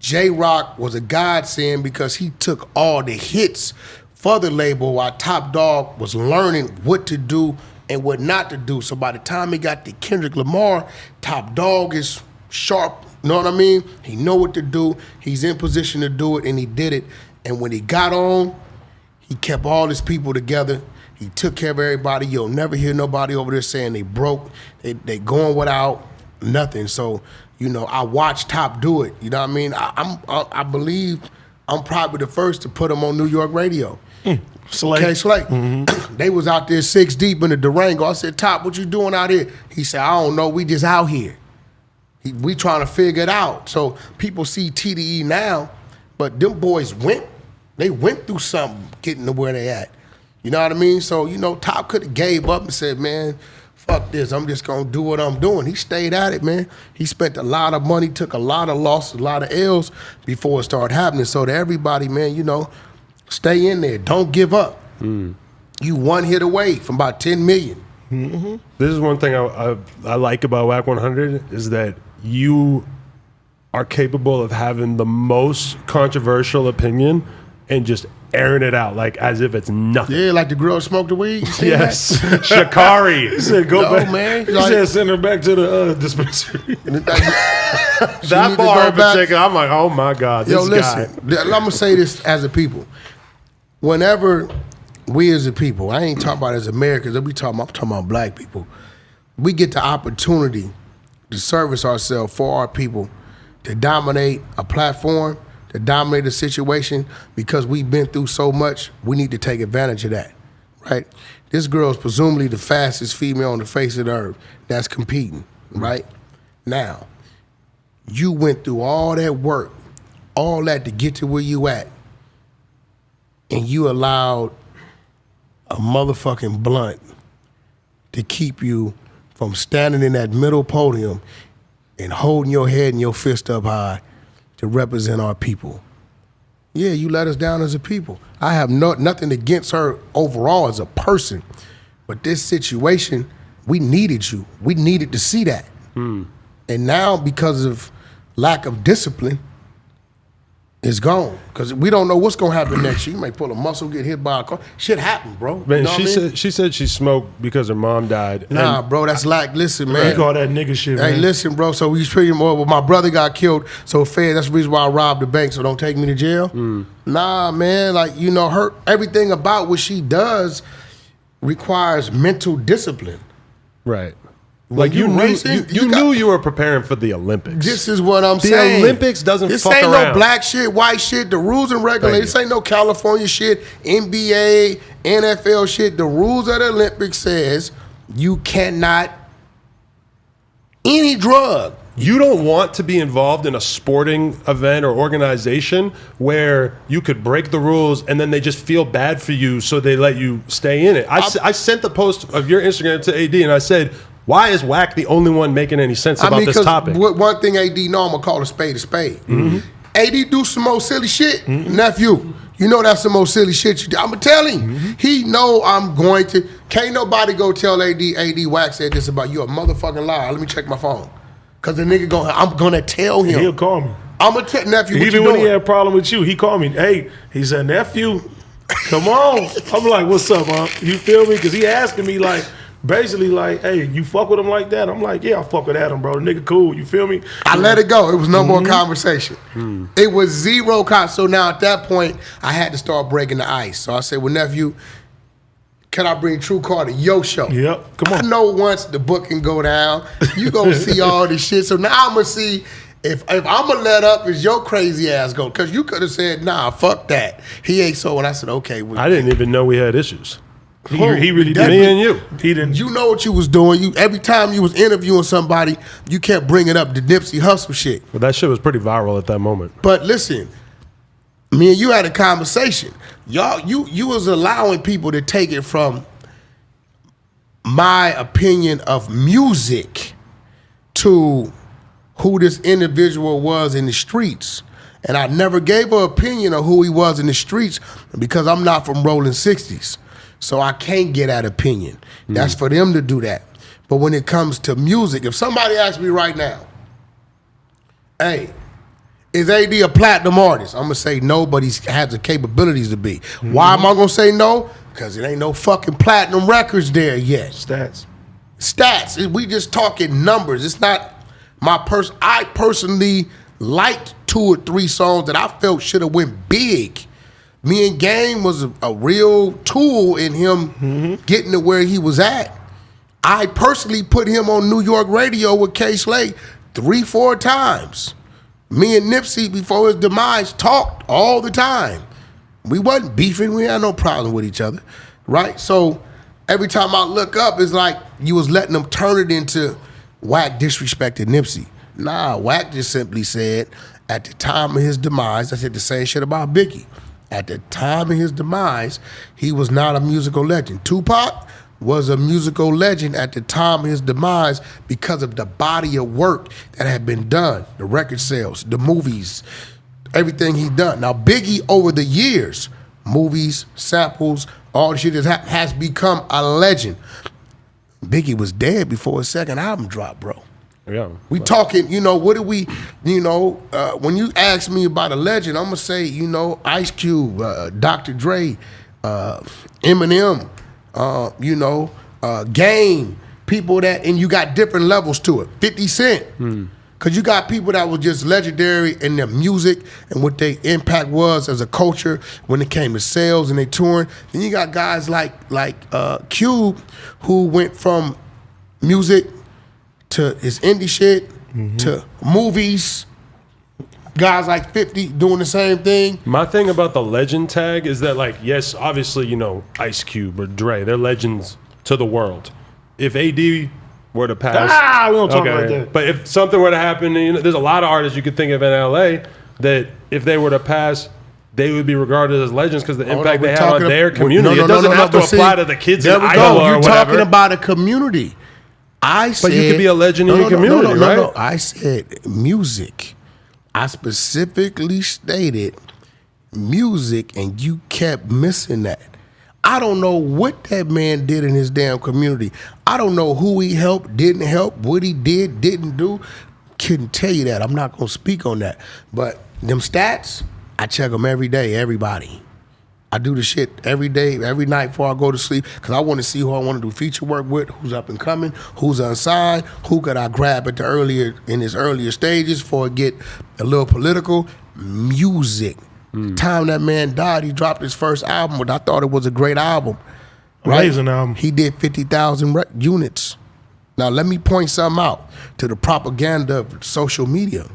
J-Rock was a godsend because he took all the hits for the label while Top Dog was learning what to do and what not to do. So by the time he got to Kendrick Lamar, Top Dog is sharp, you know what I mean? He know what to do, he's in position to do it, and he did it. And when he got on, he kept all his people together. He took care of everybody. You'll never hear nobody over there saying they broke, they going without nothing. So, you know, I watched Top do it. You know what I mean? I believe I'm probably the first to put him on New York radio. Slay. K-Slay. They was out there 6 deep in the Durango. I said, Top, what you doing out here? He said, I don't know, we just out here. We trying to figure it out. So people see TDE now, but them boys went through something getting to where they at. You know what I mean? So, you know, Top could have gave up and said, man, fuck this, I'm just gonna do what I'm doing. He stayed at it, man. He spent a lot of money, took a lot of losses, a lot of L's before it started happening. So to everybody, man, you know, stay in there. Don't give up. You 1 hit away from about 10 million. This is one thing I like about Wack100 is that you are capable of having the most controversial opinion and just airing it out like as if it's nothing. Yeah, like the girl smoked the weed. You seen Yes, Sha'Carri. He said, go No, back. man. He Like- said, send her back to the dispensary. that? That bar in particular, I'm like, oh my God, this Yo, guy. listen, I'm gonna say this as a people. Whenever we as a people, I ain't talking about as Americans, I'm talking about black people, we get the opportunity to service ourselves for our people, to dominate a platform, to dominate a situation, because we've been through so much, we need to take advantage of that, right? This girl's presumably the fastest female on the face of the earth that's competing, right? Now, you went through all that work, all that to get to where you at. and you allowed a motherfucking blunt to keep you from standing in that middle podium and holding your head and your fist up high to represent our people. Yeah, you let us down as a people. I have nothing against her overall as a person, but this situation, we needed you. We needed to see that. And now, because of lack of discipline, it's gone. Because we don't know what's going to happen next year. You may pull a muscle, get hit by a car. Shit happened, bro. Man, you know she said she smoked because her mom died. Nah, bro, that's like, listen, man. You call that nigga shit, man. Hey, listen, bro. So we pretty more. Well, my brother got killed. So fair. That's the reason why I robbed the bank. So don't take me to jail. Nah, man. Like, you know, her everything about what she does requires mental discipline. Right. Like you racing, knew you were preparing for the Olympics. This is what I'm saying. The Olympics doesn't this fuck ain't around. no black shit, white shit. The rules and regulations. This ain't no California shit, NBA, NFL shit. The rules of the Olympics says you cannot any drug. You don't want to be involved in a sporting event or organization where you could break the rules and then they just feel bad for you, so they let you stay in it. I sent the post of your Instagram to AD and I said, why is Wack the only one making any sense about this topic? One thing AD know, I'm gonna call a spade a spade. AD do some more silly shit, nephew. You know that's the most silly shit you do. I'm gonna tell him. He know I'm going to. Can't nobody go tell AD Wack said this about you. A motherfucking liar. Let me check my phone. Cause the nigga I'm gonna tell him. He'll call me. I'm gonna tell nephew what Even you when doing? he had a problem with you, he called me. Hey, he said, nephew, come on. I'm like, what's up, man? You feel me? Because he asking me like, basically like, hey, you fuck with him like that? I'm like, yeah, I fuck with Adam, bro. The nigga cool. You feel me? I let it go. It was no more conversation. It was zero So now at that point, I had to start breaking the ice. So I said, well, nephew, can I bring True Car to your show? Yep, come on. I know once the book can go down, you gonna see all this shit. So now I'm gonna see if I'm gonna let up, is your crazy ass go? Because you could have said, nah, fuck that. He ain't so. And I said, okay. Well, I didn't even know we had issues. He really did. Me and you. He didn't. You know what you was doing. You every time you was interviewing somebody, you kept bringing up the Nipsey Hussle shit. But that shit was pretty viral at that moment. But listen, me and you had a conversation. You was allowing people to take it from my opinion of music to who this individual was in the streets. And I never gave an opinion of who he was in the streets because I'm not from Rolling 60s. So I can't get that opinion. That's for them to do that. But when it comes to music, if somebody asks me right now, hey, is AD a platinum artist? I'm gonna say no, but he has the capabilities to be. Why am I gonna say no? Because it ain't no fucking platinum records there yet. Stats. We just talking numbers. It's not my person. I personally liked 2 or 3 songs that I felt should have went big. Me and Game was a real tool in him getting to where he was at. I personally put him on New York radio with K. Slay 3-4 times. Me and Nipsey, before his demise, talked all the time. We wasn't beefing. We had no problem with each other, right? So every time I look up, it's like you was letting them turn it into Wack disrespected Nipsey. Nah, Wack just simply said, at the time of his demise, I said the same shit about Biggie. At the time of his demise, he was not a musical legend. Tupac was a musical legend at the time of his demise because of the body of work that had been done, the record sales, the movies, everything he done. Now, Biggie, over the years, movies, samples, all the shit that has become a legend. Biggie was dead before his second album dropped, bro. Yeah. We talking, what do we, when you ask me about a legend, I'm going to say, Ice Cube, Dr. Dre, Eminem, Game, people that, and you got different levels to it. 50 Cent. Because you got people that were just legendary in their music and what their impact was as a culture when it came to sales and they touring. Then you got guys like Cube, who went from music to his indie shit, to movies, guys like 50 doing the same thing. My thing about the legend tag is that, like, yes, obviously, Ice Cube or Dre, they're legends to the world. If AD were to pass... we don't talk about that. But if something were to happen, there's a lot of artists you could think of in LA that if they were to pass, they would be regarded as legends because the Hold impact on, they we're had on talking their ab- community. no, It doesn't have to but see, apply to the kids in there we Iowa go. or You're whatever. talking about a community. I said, But you could be a legend in your community, right? No. I said music. I specifically stated music, and you kept missing that. I don't know what that man did in his damn community. I don't know who he helped, didn't help, what he did, didn't do. Couldn't tell you that. I'm not gonna speak on that. But them stats, I check them every day, everybody. I do the shit every day, every night before I go to sleep, because I want to see who I want to do feature work with, who's up and coming, who's unsigned, who could I grab at in his earlier stages before it get a little political. Music. Time that man died, he dropped his first album, but I thought it was a great album. Right? Amazing album. He did 50,000 units. Now let me point something out to the propaganda of social media.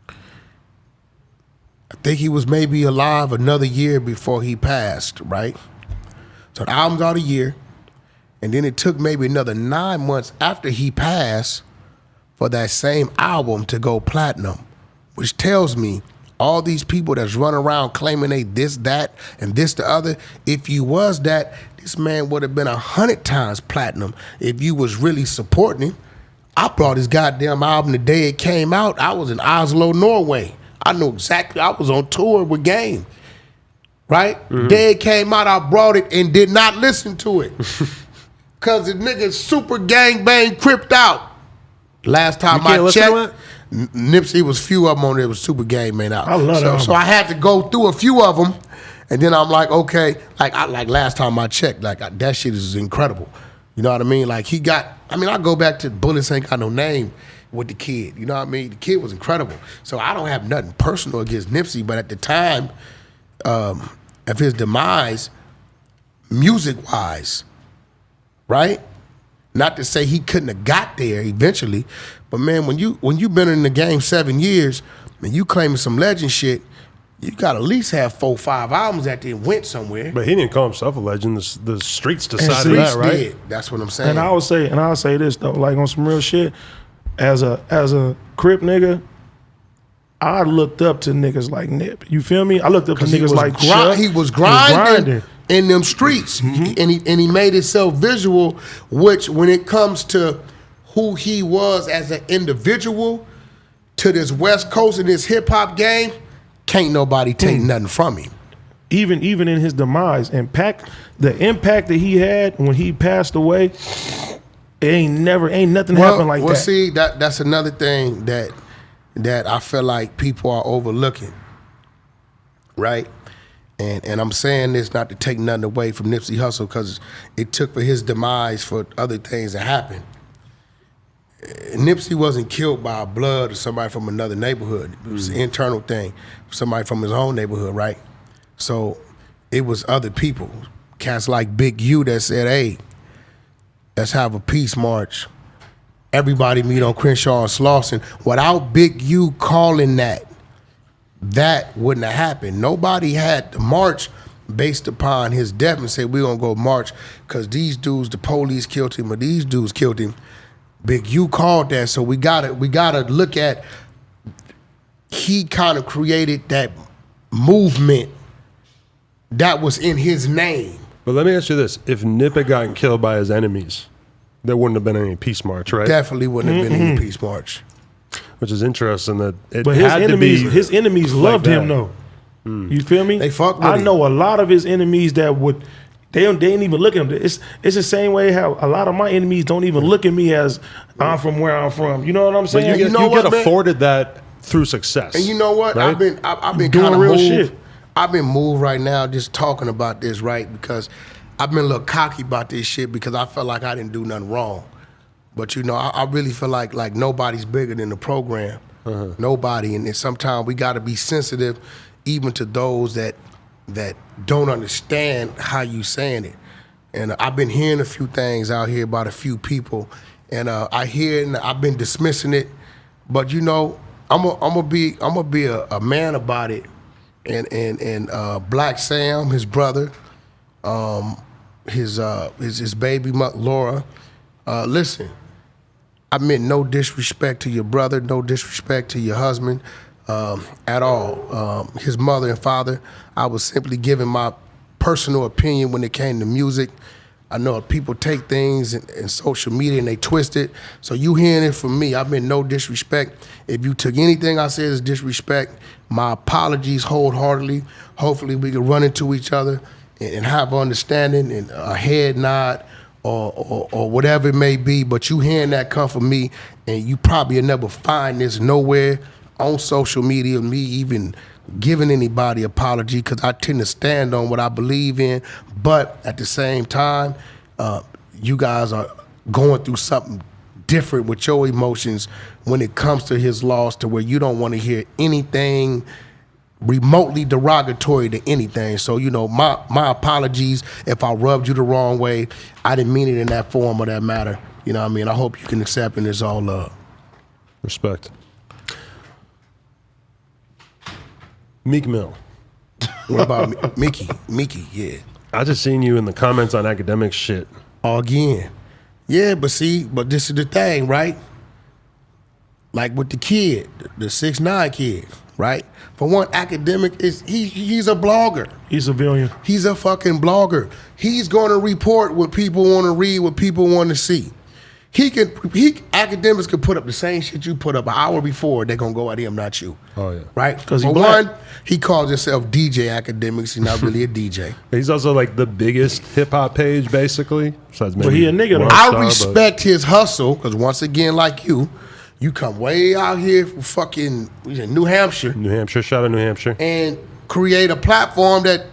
I think he was maybe alive another year before he passed, right? So the album's out a year, and then it took maybe another 9 months after he passed for that same album to go platinum, which tells me all these people that's running around claiming they this, that, and this, the other, if you was that, this man would have been 100 times platinum if you was really supporting him. I brought his goddamn album the day it came out. I was in Oslo, Norway. I know exactly. I was on tour with Game, right? The day it came out, I brought it and did not listen to it. Because the nigga super gangbang cripped out. Last time I checked, Nipsey was few of them on there. It was super gangbang out. I love that. So I had to go through a few of them. And then I'm like, okay, like last time I checked, that shit is incredible. You know what I mean? Like I go back to Bullets Ain't Got No Name with the kid. You know what I mean? The kid was incredible. So I don't have nothing personal against Nipsey, but at the time of his demise, music-wise, right? Not to say he couldn't have got there eventually, but man, when you been in the game 7 years and you claiming some legend shit, you got at least have 4, 5 albums that then went somewhere. But he didn't call himself a legend. The streets decided Streets that, right? did. That's what I'm saying. And I'll say this though, like on some real shit, as a Crip nigga, I looked up to niggas like Nip. You feel me? I looked up to niggas like Chuck. He was grinding in them streets, and he made himself visual. Which, when it comes to who he was as an individual to this West Coast and this hip hop game, can't nobody take nothing from him. Even in his demise, the impact that he had when he passed away, ain't nothing happened like that. Well, see, that's another thing that I feel like people are overlooking, right? And I'm saying this not to take nothing away from Nipsey Hussle, because it took for his demise for other things to happen. Nipsey wasn't killed by blood or somebody from another neighborhood. It was an internal thing, somebody from his own neighborhood, right? So it was other people, cats like Big U that said, hey, let's have a peace march. Everybody meet on Crenshaw and Slauson. Without Big U calling that wouldn't have happened. Nobody had to march based upon his death and say, we're gonna go march because these dudes, the police killed him, or these dudes killed him. Big U called that, so we gotta look at, he kind of created that movement that was in his name. But let me ask you this. If Nip had gotten killed by his enemies, there wouldn't have been any peace march, right? Definitely wouldn't have been any peace march. Which is interesting that it But had his enemies loved him though. You feel me? They fuck with I him. know a lot of his enemies that would, they ain't even look at him. It's the same way how a lot of my enemies don't even look at me as I'm from where I'm from. You know what I'm But saying? you know get what, man? afforded that through success. And you know what? right? I've been Doing kind of real moved. shit. I've been moved right now just talking about this, right? Because I've been a little cocky about this shit because I felt like I didn't do nothing wrong. But you know, I really feel like nobody's bigger than the program. Nobody. And then sometimes we gotta be sensitive even to those that don't understand how you saying it. And I've been hearing a few things out here about a few people, and I hear and I've been dismissing it. But you know, I'm gonna be a man about it. And Black Sam, his brother, his baby Laura. Listen, I meant no disrespect to your brother, no disrespect to your husband. at all. His mother and father, I was simply giving my personal opinion when it came to music. I know people take things in social media and they twist it. So you hearing it from me, I've been no disrespect. If you took anything I said as disrespect, my apologies wholeheartedly. Hopefully we can run into each other and have understanding and a head nod or whatever it may be. But you hearing that come from me, and you probably will never find this nowhere on social media, me even giving anybody apology, because I tend to stand on what I believe in. But at the same time, you guys are going through something different with your emotions when it comes to his loss, to where you don't want to hear anything remotely derogatory to anything. So, you know, my apologies if I rubbed you the wrong way. I didn't mean it in that form or that matter. You know what I mean? I hope you can accept, and it's all love. Respect. Meek Mill. What about Mickey? Mickey, yeah. I just seen you in the comments on academic shit. Again. Yeah, but this is the thing, right? Like with the kid, the 6ix9ine kid, right? For one, academic he's a blogger. He's a villain. He's a fucking blogger. He's going to report what people want to read, what people want to see. Academics could put up the same shit you put up an hour before. They're gonna go at him, not you. Oh yeah, right? Because for one, he calls himself DJ Academics. He's not really a DJ. He's also like the biggest hip hop page, basically. Besides maybe but he a nigga. Though. I respect his hustle, because once again, like you come way out here from fucking New Hampshire. New Hampshire, shout out New Hampshire, and create a platform that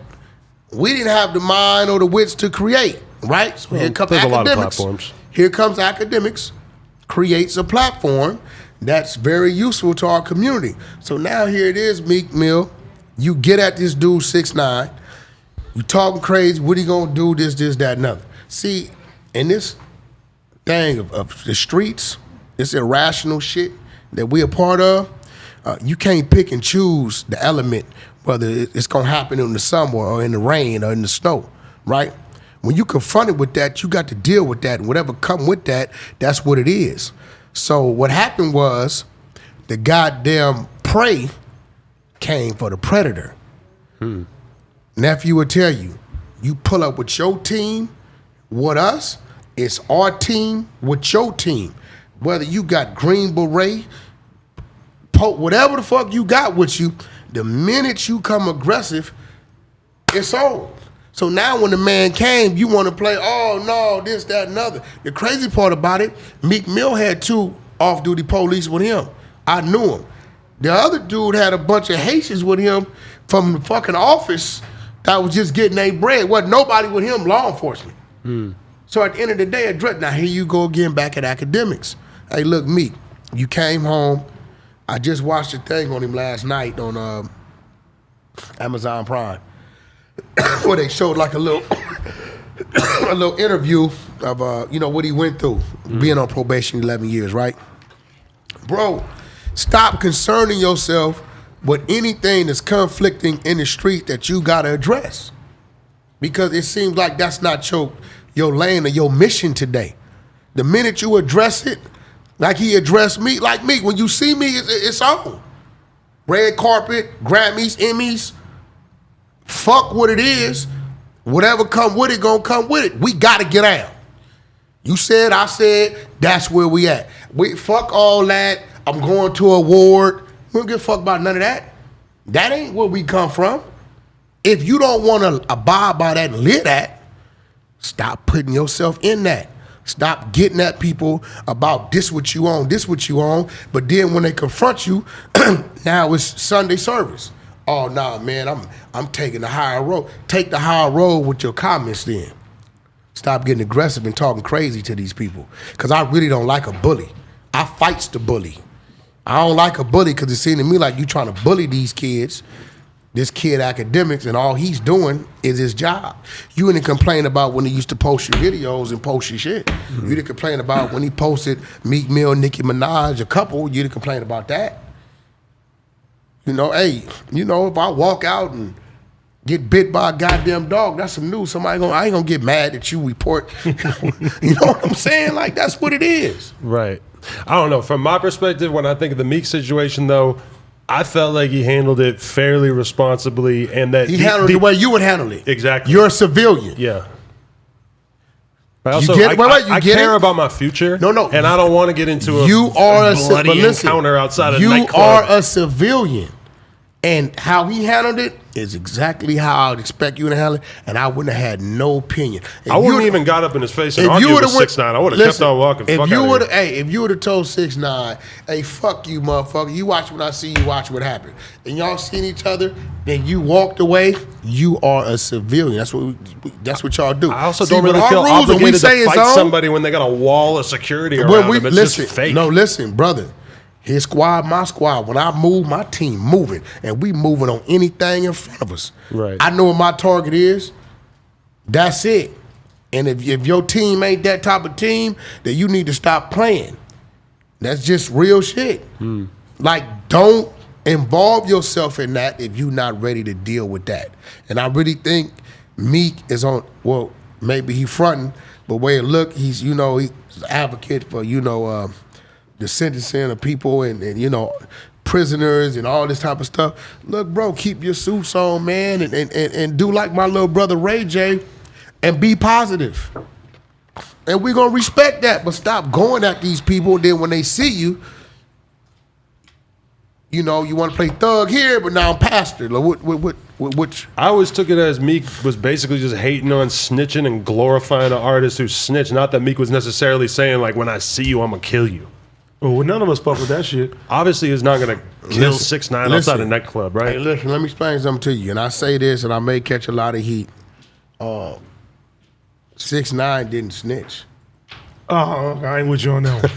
we didn't have the mind or the wits to create. Right? So here comes there's academics. A lot of platforms. Here comes academics, creates a platform that's very useful to our community. So now here it is, Meek Mill. You get at this dude 6ix9ine. You talking crazy. What he gonna do? This, that, and other. See, in this thing of the streets, this irrational shit that we a part of, you can't pick and choose the element, whether it's gonna happen in the summer or in the rain or in the snow, right? When you confronted with that, you got to deal with that. And whatever come with that, that's what it is. So what happened was the goddamn prey came for the predator. Nephew will tell you, you pull up with your team, with us, it's our team with your team. Whether you got Green Beret, whatever the fuck you got with you, the minute you come aggressive, it's on. So now when the man came, you want to play, oh no, this, that, and other. The crazy part about it, Meek Mill had 2 off-duty police with him. I knew him. The other dude had a bunch of Haitians with him from the fucking office that was just getting their bread. Wasn't nobody with him, law enforcement. So at the end of the day, now here you go again back at academics. Hey, look, Meek, you came home. I just watched a thing on him last night on Amazon Prime. Where they showed like a little interview of what he went through being on probation 11 years, right? Bro, stop concerning yourself with anything that's conflicting in the street that you gotta address, because it seems like that's not your lane or your mission today. The minute you address it, like he addressed me, like me, when you see me, it's on. Red carpet, Grammys, Emmys. Fuck what it is. Whatever come with it, gonna come with it. We gotta get out. You said, I said, that's where we at. We fuck all that. I'm going to a award. We don't give a fuck about none of that. That ain't where we come from. If you don't wanna abide by that and live that, stop putting yourself in that. Stop getting at people about this what you on, but then when they confront you, now it's Sunday service. Oh nah, man, I'm taking the higher road. Take the higher road with your comments then. Stop getting aggressive and talking crazy to these people. Cause I really don't like a bully. I fights the bully. I don't like a bully because it seems to me like you trying to bully these kids, this kid academics, and all he's doing is his job. You didn't complain about when he used to post your videos and post your shit. You didn't complain about when he posted Meek Mill, Nicki Minaj, a couple. You didn't complain about that. You know, hey, if I walk out and get bit by a goddamn dog, that's some news. I ain't gonna get mad that you report. You know what I'm saying? Like, that's what it is. Right. I don't know. From my perspective, when I think of the Meek situation, though, I felt like he handled it fairly responsibly, and that He handled it the way you would handle it. Exactly. You're a civilian. Yeah. But also, get it? I care about my future. No. And I don't want to get into a bloody encounter outside a nightclub. You are a civilian. And how he handled it is exactly how I would expect you to handle it, and I wouldn't have had no opinion. I wouldn't even got up in his face and argued with 6ix9ine. I would have kept on walking. If you would have told 6ix9ine, hey, fuck you, motherfucker. You watch what I see, you watch what happened. And y'all seen each other, then you walked away, you are a civilian. That's what y'all do. I also don't really feel obligated to fight somebody when they got a wall of security around them. It's just fake. No, listen, brother. His squad, my squad. When I move, my team moving, and we moving on anything in front of us. Right. I know what my target is. That's it. And if your team ain't that type of team, then you need to stop playing. That's just real shit. Like, don't involve yourself in that if you're not ready to deal with that. And I really think Meek is on. Well, maybe he fronting, but way it look, he's he's an advocate for the sentencing of people and prisoners and all this type of stuff. Look, bro, keep your suits on, man, and do like my little brother Ray J and be positive. And we're going to respect that, but stop going at these people. Then when they see you, you want to play thug here, but now I'm pastor. Like, which I always took it as Meek was basically just hating on snitching and glorifying an artist who snitched. Not that Meek was necessarily saying, like, when I see you, I'm going to kill you. Well, none of us fuck with that shit. Obviously, he's not going to kill 6ix9ine outside a nightclub, right? Hey, listen, let me explain something to you. And I say this, and I may catch a lot of heat. 6ix9ine didn't snitch. I ain't with you on that one.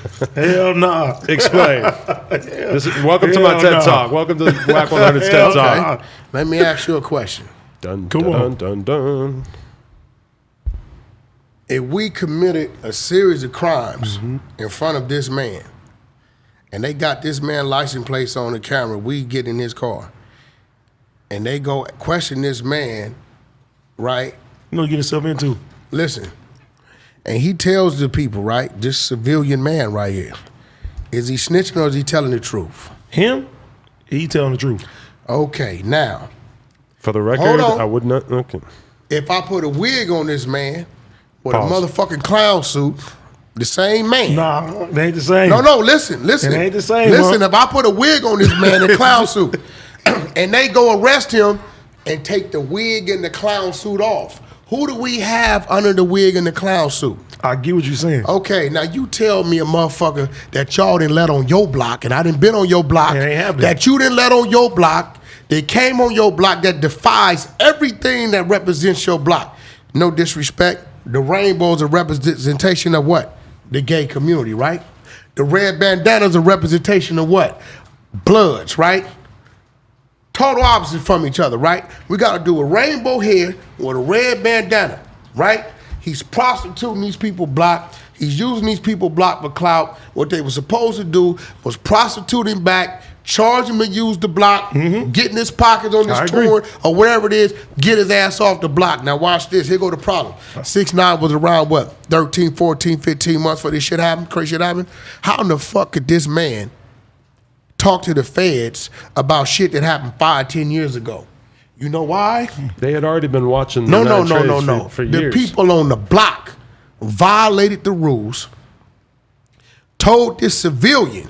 Hell nah. Explain. Welcome to my TED Talk. Welcome to Wack100's TED Talk. Let me ask you a question. Dun. If we committed a series of crimes in front of this man, and they got this man license plates on the camera, we get in his car, and they go question this man, right? You know what you get yourself into. Listen, and he tells the people, right, this civilian man right here, is he snitching or is he telling the truth? Him? He telling the truth. Okay, now. For the record, I would not. Okay. If I put a wig on this man with Pause. a motherfucking clown suit, the same man. Nah, it ain't the same. No, listen. It ain't the same. Listen, if I put a wig on this man in a clown suit and they go arrest him and take the wig and the clown suit off, who do we have under the wig and the clown suit? I get what you're saying. Okay, now you tell me a motherfucker that y'all didn't let on your block, and I done been on your block, It ain't happening. that you didn't let on your block, they came on your block that defies everything that represents your block. No disrespect, the rainbow is a representation of what? The gay community, right? The red bandana is a representation of what? Bloods, right? Total opposite from each other, right? We got to do a rainbow here with a red bandana, right? He's prostituting these people block. He's using these people block for clout. What they were supposed to do was prostitute him back, charge him to use the block, get in his pockets on this tour or whatever it is, get his ass off the block. Now watch this. Here go the problem. 6ix9ine was around, what, 13, 14, 15 months for this shit happened, crazy shit happened? How in the fuck could this man talk to the feds about shit that happened 5, 10 years ago? You know why? They had already been watching No. for years. The people on the block violated the rules, told this civilian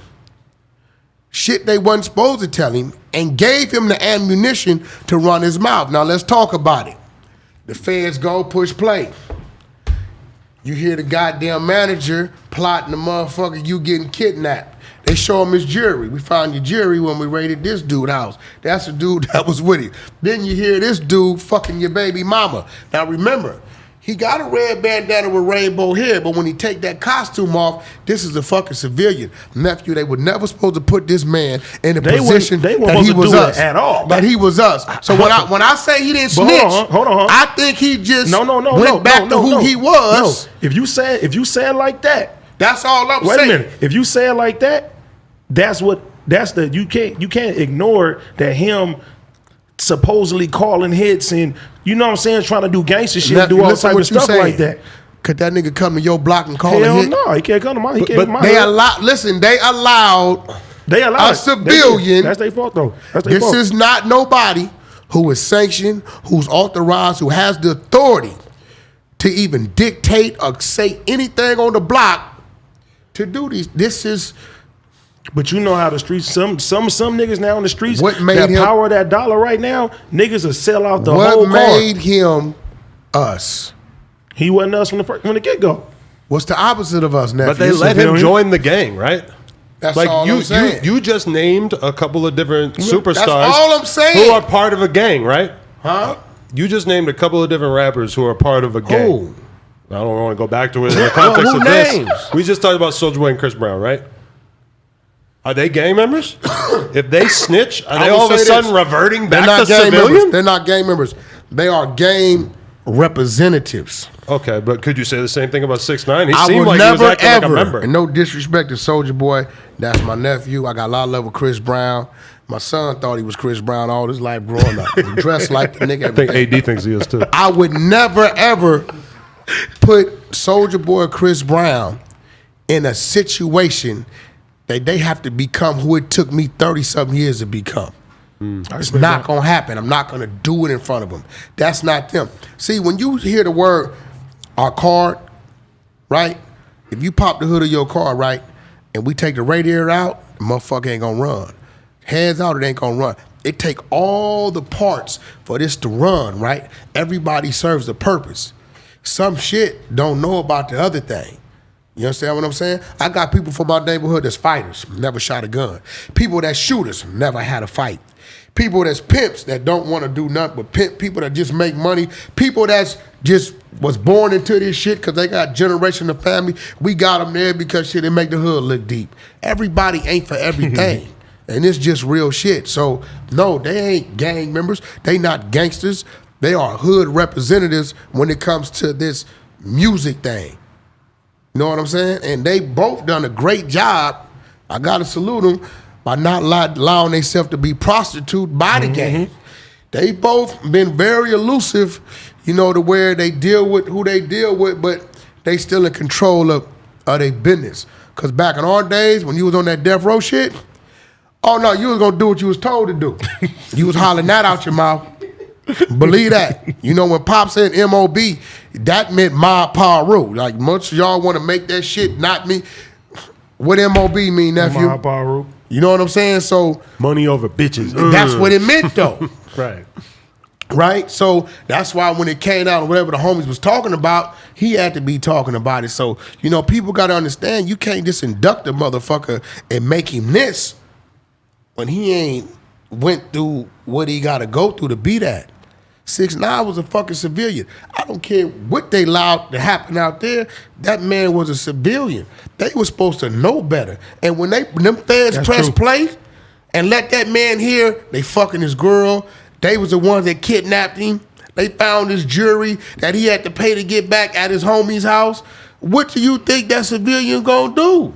shit they wasn't supposed to tell him, and gave him the ammunition to run his mouth. Now let's talk about it. The feds go push play. You hear the goddamn manager plotting the motherfucker you getting kidnapped. They show him his jewelry. We found your jewelry when we raided this dude's house. That's the dude that was with him. Then you hear this dude fucking your baby mama. Now remember, he got a red bandana with rainbow hair, but when he take that costume off, this is a fucking civilian. Nephew, they were never supposed to put this man in a position that he was us. At all. That he was us. So when I say he didn't snitch, hold on. I think he just went back to who he was. No. If you say it like that, that's all I'm saying. Wait a minute. If you say it like that, you can't ignore that him supposedly calling hits and, you know what I'm saying, trying to do gangster shit and do all type of stuff like that. Could that nigga come to your block and call a hit? No, he can't come to mine. He can't But they allowed They allowed a civilian. That's their fault though. That's their This fault. is not nobody who is sanctioned, who's authorized, who has the authority to even dictate or say anything on the block to do these. This is. But you know how the streets, some niggas now in the streets, What made that him- power of that dollar right now, niggas will sell out the What whole made car. him us? He wasn't us from the get go. What's the opposite of us, nephew? But they let him civilian. join the gang, right? That's Like all I'm saying. you just named a couple of different superstars. That's all I'm saying. Who are part of a gang, right? Huh? You just named a couple of different rappers who are part of a gang. Who? I don't want to go back to it in the context who of this. names? We just talked about Soulja Boy and Chris Brown, right? Are they gang members? If they snitch, are they will all of a say sudden this. reverting They're back not to gang members. civilian? They're not gang members. They are gang representatives. Okay, but could you say the same thing about 6ix9ine? He I seemed will like never he was acting ever, like a member. and no disrespect to Soulja Boy, that's my nephew. I got a lot of love with Chris Brown. My son thought he was Chris Brown all his life growing up. Dressed like the nigga. I think AD thinks he is too. I would never ever put Soulja Boy or Chris Brown in a situation that they have to become who it took me 30-something years to become. It's not going to happen. I'm not going to do it in front of them. That's not them. See, when you hear the word our card, right? If you pop the hood of your car, right, and we take the radiator out, the motherfucker ain't going to run. Hands out, it ain't going to run. It take all the parts for this to run, right? Everybody serves a purpose. Some shit don't know about the other thing. You understand what I'm saying? I got people from my neighborhood that's fighters, never shot a gun. People that's shooters, never had a fight. People that's pimps that don't want to do nothing but pimp. People that just make money. People that's just was born into this shit because they got generation of family. We got them there because shit, they make the hood look deep. Everybody ain't for everything. And it's just real shit. So, no, they ain't gang members. They not gangsters. They are hood representatives when it comes to this music thing. You know what I'm saying? And they both done a great job. I got to salute them by not allowing themselves to be prostituted by the gang. They both been very elusive, you know, to where they deal with who they deal with, but they still in control of their business. Because back in our days, when you was on that death row shit, oh no, you was going to do what you was told to do. You was hollering that out your mouth. Believe that. You know, when Pop said M.O.B., that meant Ma Pa Ru. Like, much of y'all want to make that shit not me. What M.O.B. mean, nephew? My Baru. You know what I'm saying? So Money over bitches. that's what it meant, though. Right. Right? So that's why when it came out, whatever the homies was talking about, he had to be talking about it. So, you know, people got to understand, you can't just induct a motherfucker and make him this when he ain't went through what he got to go through to be that. 6ix9ine was a fucking civilian. I don't care what they allowed to happen out there. That man was a civilian. They were supposed to know better. And when them feds That's press true. play and let that man hear they fucking his girl, they was the ones that kidnapped him. They found his jury that he had to pay to get back at his homie's house. What do you think that civilian gonna do?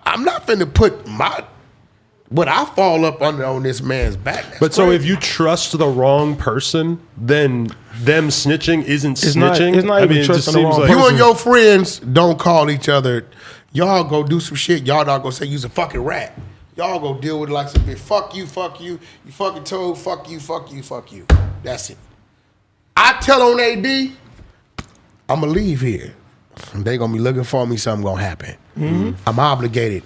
I'm not finna put what I fall up under on this man's back. That's But so crazy. if you trust the wrong person, then them snitching isn't It's not- snitching. it's not even it just trusting the seems wrong like you and your friends don't call each other, y'all go do some shit, y'all not gonna say you's a fucking rat. Y'all go deal with it like some bitch. Fuck you, you fucking told, fuck you. That's it. I tell on AD, I'ma leave here. They gonna be looking for me, something gonna happen. I'm obligated.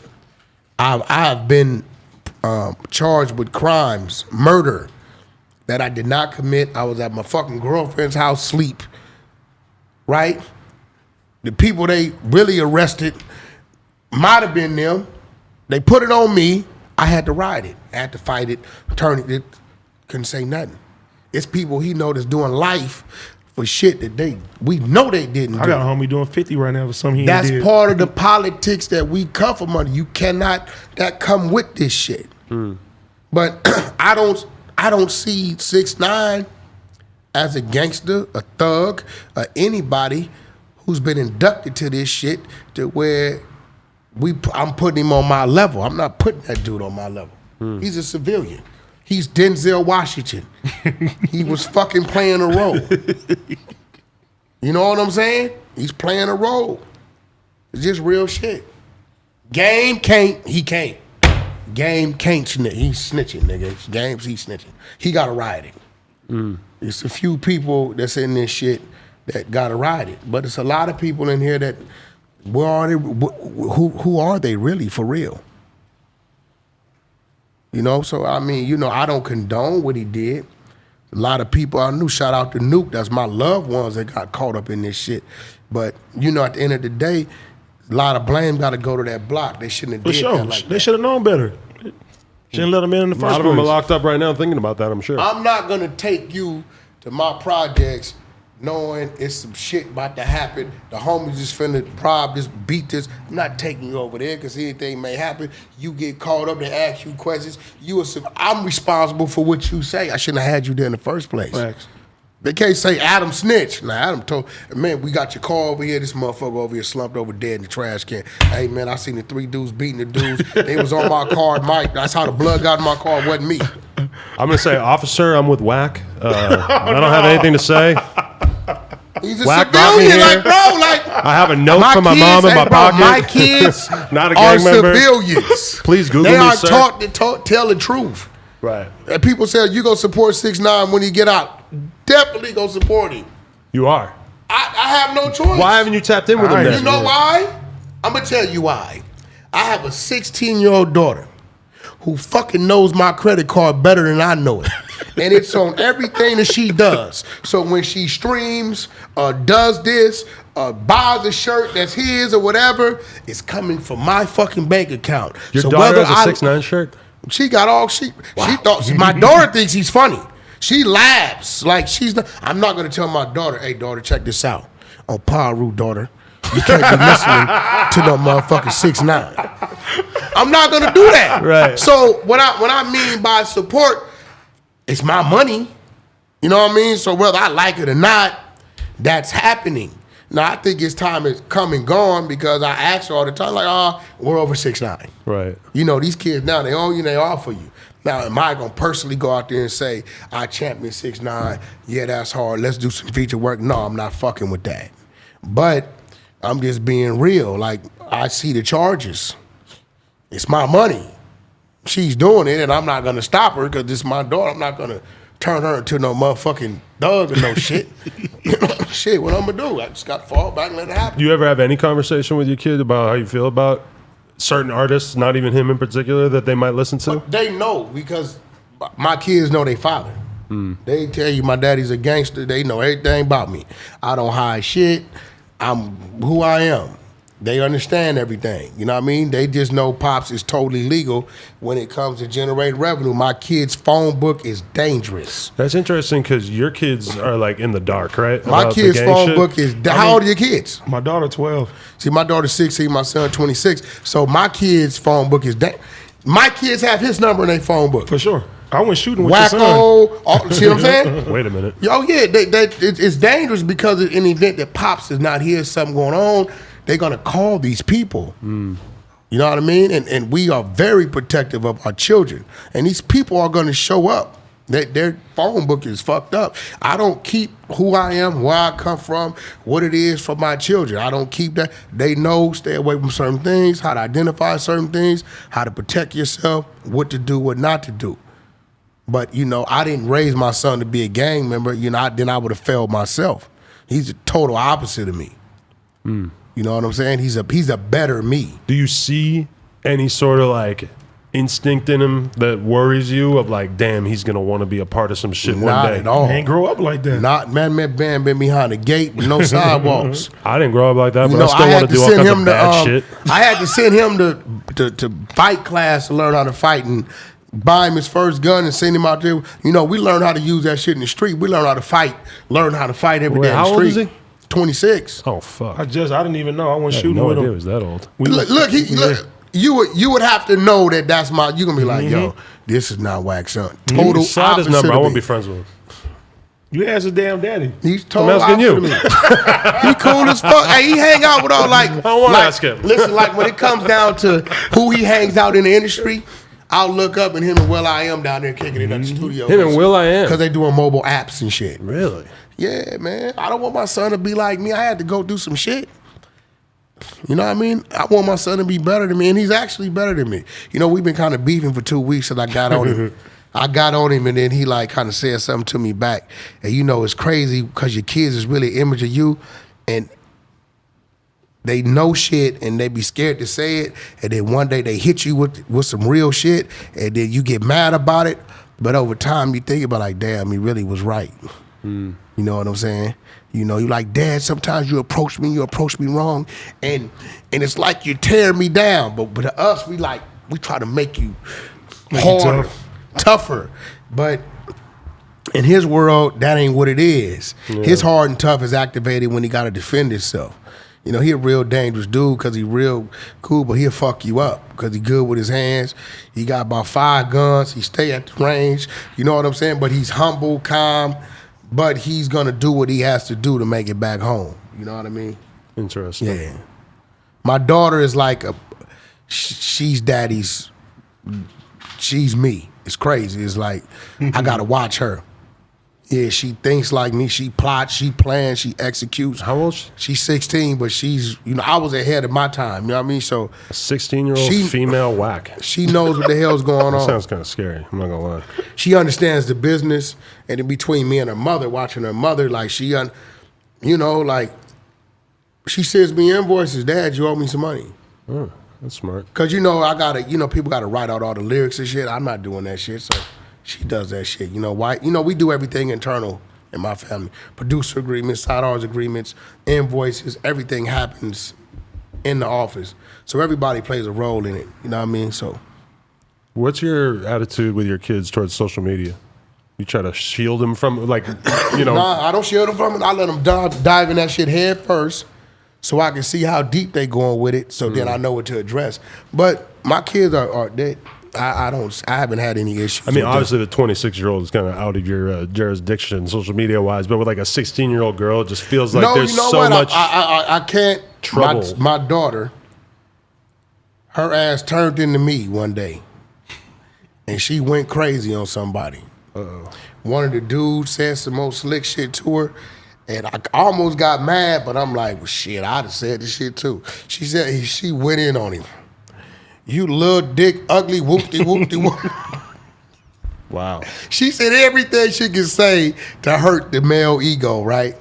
I've been charged with crimes, murder, that I did not commit. I was at my fucking girlfriend's house sleep, right? The people they really arrested might have been them. They put it on me. I had to ride it. I had to fight it, turn it. Couldn't say nothing. It's people he know that's doing life for shit that we know they didn't do. I got a homie doing 50 right now for something he That's did. part of the politics that we come from under. You cannot that come with this shit. But I don't see 6ix9ine as a gangster, a thug, or anybody who's been inducted to this shit to where I'm putting him on my level. I'm not putting that dude on my level. He's a civilian. He's Denzel Washington. He was fucking playing a role. You know what I'm saying? He's playing a role. It's just real shit. Game can't. Game can't snitch. He's snitching, nigga. It's games, he's snitching. He got to ride it. It's a few people that's in this shit that got to ride it. But it's a lot of people in here that, where are they? Who are they really for real? You know, so I mean, you know, I don't condone what he did. A lot of people I knew, shout out to Nuke, that's my loved ones that got caught up in this shit. But, you know, at the end of the day, a lot of blame got to go to that block. They shouldn't have did that like that. They should have known better. Shouldn't let them in the first place. A lot of them are locked up right now thinking about that, I'm sure. I'm not going to take you to my projects knowing it's some shit about to happen. The homies just finna rob this, beat this. I'm not taking you over there because anything may happen. You get caught up, they ask you questions. I'm responsible for what you say. I shouldn't have had you there in the first place. Facts. They can't say Adam snitched. Now, Adam told, man, we got your car over here. This motherfucker over here slumped over dead in the trash can. Hey, man, I seen the 3 dudes beating the dudes. They was on my car, Mike. That's how the blood got in my car. It wasn't me. I'm going to say, officer, I'm with Wack. I don't have anything to say. He's a Wack got me civilian, here. like, bro, like. I have a note from my mom in my pocket. My kids Not a are gang member. civilians. Please Google they me, are sir. taught to tell the truth. Right. And people say, you going to support 6ix9ine when he get out. Definitely going to support him. You are. I have no choice. Why haven't you tapped in with him then? You know why? I'm going to tell you why. I have a 16-year-old daughter who fucking knows my credit card better than I know it. And it's on everything that she does. So when she streams or does this or buys a shirt that's his or whatever, it's coming from my fucking bank account. Your so daughter has a 6ix9ine shirt? She got all she thought. My daughter thinks he's funny. She laughs like she's not. I'm not gonna tell my daughter, hey daughter, check this out. Oh, Paru, daughter, you can't be listening to no motherfucking 6ix9ine. I'm not gonna do that. Right. So what I mean by support, it's my money. You know what I mean? So whether I like it or not, that's happening. Now I think his time is come and gone because I ask her all the time, like, we're over 6ix9ine. Right. You know, these kids now, they own you, they all for you. Now, am I gonna personally go out there and say, I champion 6ix9ine, yeah, that's hard, let's do some feature work? No, I'm not fucking with that. But I'm just being real. Like, I see the charges. It's my money. She's doing it, and I'm not gonna stop her because it's my daughter. I'm not gonna turn her into no motherfucking thug or no shit. Shit, what I'm gonna do? I just got to fall back and let it happen. Do you ever have any conversation with your kid about how you feel about certain artists, not even him in particular, that they might listen to? They know because my kids know their father. They tell you my daddy's a gangster. They know everything about me. I don't hide shit. I'm who I am. They understand everything. You know what I mean? They just know Pops is totally legal when it comes to generating revenue. My kid's phone book is dangerous. That's interesting because your kids are like in the dark, right? My About kid's the gang phone shit? book is. How old are your kids? My daughter 12. See, my daughter's 16, my son 26. So my kid's phone book is. My kids have his number in their phone book. For sure. I went shooting with your son. Wack100. See what I'm saying? Wait a minute. Oh yeah, it's dangerous because in the event that Pops is not here, something going on, they're gonna call these people. You know what I mean? And we are very protective of our children. And these people are gonna show up. Their phone book is fucked up. I don't keep who I am, where I come from, what it is for my children. I don't keep that. They know, stay away from certain things, how to identify certain things, how to protect yourself, what to do, what not to do. But, you know, I didn't raise my son to be a gang member. You know, then I would have failed myself. He's the total opposite of me. You know what I'm saying? He's a better me. Do you see any sort of like instinct in him that worries you of like, damn, he's gonna want to be a part of some shit one Not day? at all. He ain't grow up like that. Not man been behind a gate with no sidewalks. I didn't grow up like that, You but know, I still want to do all kinds of bad shit. I had to send him to fight class to learn how to fight and buy him his first gun and send him out there. You know, we learned how to use that shit in the street. We learned how to fight, every day in the street. How old is he? 26. Oh fuck! I didn't even know. I went I had shooting no with idea him. he was that old. Look, you would have to know that that's my. You gonna be like, yo, this is not Wack's son. Total Slide his opposite number. I of won't me. be friends with him. You asked his damn daddy. He's total I'm asking opposite of me. He cool as fuck. Hey, he hang out with all like. I don't wanna ask him. Listen, like when it comes down to who he hangs out in the industry, I'll look up and him and Will I Am down there kicking it at the studio. Him and Will I Am. Because they doing mobile apps and shit. Really? Yeah, man. I don't want my son to be like me. I had to go do some shit. You know what I mean? I want my son to be better than me, and he's actually better than me. You know, we've been kind of beefing for 2 weeks, and I got on him. I got on him, and then he like kind of said something to me back. And you know, it's crazy because your kids is really an image of you, and they know shit, and they be scared to say it, and then one day they hit you with some real shit, and then you get mad about it. But over time, you think about like, damn, he really was right. You know what I'm saying? You know, you like, Dad, sometimes you approach me wrong, and it's like you tear me down. But to us, we try to make you harder, tougher. But in his world, that ain't what it is. Yeah. His hard and tough is activated when he got to defend himself. You know, he a real dangerous dude because he real cool, but he'll fuck you up because he good with his hands. He got about 5 guns. He stay at the range. You know what I'm saying? But he's humble, calm. But he's gonna do what he has to do to make it back home. You know what I mean? Interesting. Yeah. My daughter is like she's daddy's. She's me. It's crazy. It's like I gotta watch her. Yeah, she thinks like me. She plots, she plans, she executes. How old is she? She's 16, but she's, you know, I was ahead of my time. You know what I mean? So a 16-year-old female Wack. She knows what the hell's going on. Sounds kind of scary. I'm not gonna lie. She understands the business, and in between me and her mother, watching her mother, like you know, like she sends me invoices. Dad, you owe me some money. Oh, that's smart. Cause you know I gotta, you know, people gotta write out all the lyrics and shit. I'm not doing that shit, so. She does that shit. You know why? You know, we do everything internal in my family. Producer agreements, side arts agreements, invoices, everything happens in the office. So everybody plays a role in it. You know what I mean? So what's your attitude with your kids towards social media? You try to shield them from, like, you know. Nah, I don't shield them from it. I let them dive in that shit head first so I can see how deep they going with it, so then I know what to address. But my kids are dead. I haven't had any issues. I mean, obviously the 26-year-old is kind of out of your jurisdiction, social media wise, but with like a 16-year-old girl, it just feels like there's so much. I can't. Trouble. My daughter, her ass turned into me one day, and she went crazy on somebody. One of the dudes said some more slick shit to her, and I almost got mad, but I'm like, well, shit, I'd have said this shit too. She said she went in on him. You little dick, ugly, whoop-de-whoop-de-whoop. Wow. She said everything she could say to hurt the male ego, right?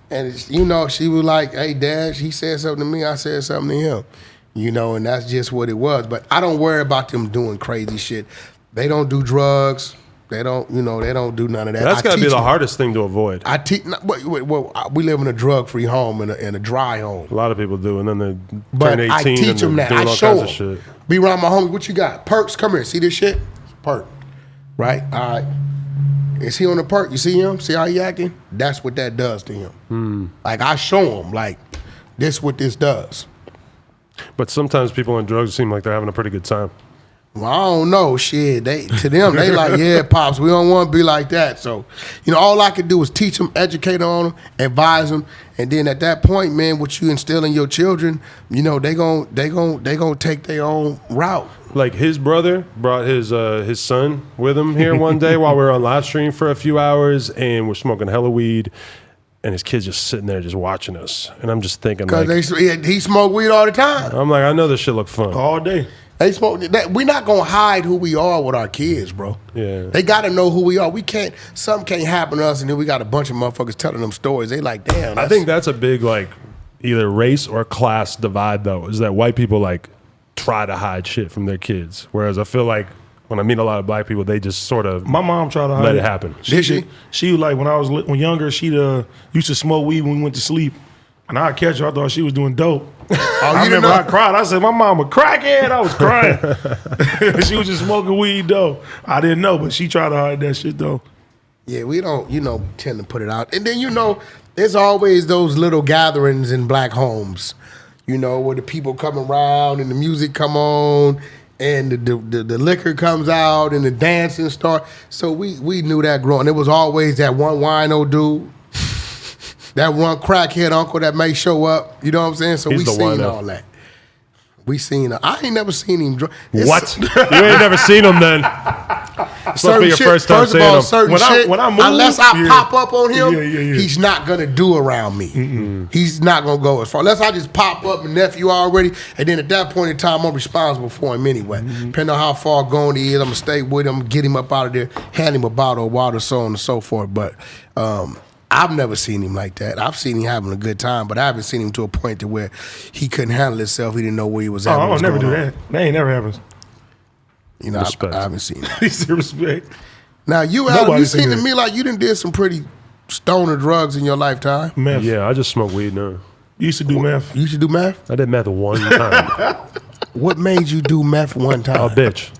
And, you know, she was like, hey, Dad, he said something to me, I said something to him. You know, and that's just what it was. But I don't worry about them doing crazy shit. They don't do drugs. They don't, you know, they don't do none of that. That's got to be the hardest thing to avoid. Well, we live in a drug-free home and a dry home. A lot of people do, and then they but turn 18 I teach them that. I show them. Shit. Be around my homie. What you got? Perks, come here. See this shit? Perk. Right? All right. Is he on the perk? You see him? See how he acting? That's what that does to him. Like, I show him, like, this what this does. But sometimes people on drugs seem like they're having a pretty good time. Well, I don't know, shit. To them, they like, yeah, Pops, we don't want to be like that. So, you know, all I could do is teach them, educate on them, advise them, and then at that point, man, what you instill in your children, you know, they gon' take their own route. Like his brother brought his son with him here one day while we were on live stream for a few hours, and we're smoking hella weed, and his kid's just sitting there just watching us, and I'm just thinking, because he smoked weed all the time. I'm like, I know this shit look fun all day. They smoke. We're not gonna hide who we are with our kids, bro. Yeah. They gotta know who we are. We can't. Something can't happen to us, and then we got a bunch of motherfuckers telling them stories. They like, damn. I think that's a big like either race or class divide though. Is that white people like try to hide shit from their kids, whereas I feel like when I meet a lot of black people, they just sort of my mom tried to hide let it happen. She like when I was younger, she used to smoke weed when we went to sleep. And I catch her, I thought she was doing dope. I remember I cried. I said, my mom a crackhead. I was crying. She was just smoking weed though. I didn't know, but she tried to hide that shit though. Yeah, we don't, tend to put it out. And then, there's always those little gatherings in black homes, where the people come around and the music come on and the liquor comes out and the dancing starts. So we knew that growing. There was always that one wino dude. That one crackhead uncle that may show up, you know what I'm saying? So we seen all that. We seen I ain't never seen him. What? You ain't never seen him then? It's supposed to be your first time First of seeing all, him. certain When I shit, move, unless I yeah. pop up on him, Yeah. he's not gonna do around me. He's not gonna go as far. Unless I just pop up and nephew already, and then at that point in time, I'm responsible for him anyway. Depending on how far gone he is, I'm gonna stay with him, get him up out of there, hand him a bottle of water, so on and so forth. But I've never seen him like that. I've seen him having a good time, but I haven't seen him to a point to where he couldn't handle himself. He didn't know where he was at. Oh, I what was don't never do going on. that. That ain't never happens. You know, I haven't seen that. He's respect. Now you, Adam, Nobody you seem to seen me like you done did some pretty stoner drugs in your lifetime. Meth. Yeah, I just smoke weed now. You used to do meth. You used to do meth? I did meth one time. What made you do meth one time? A bitch.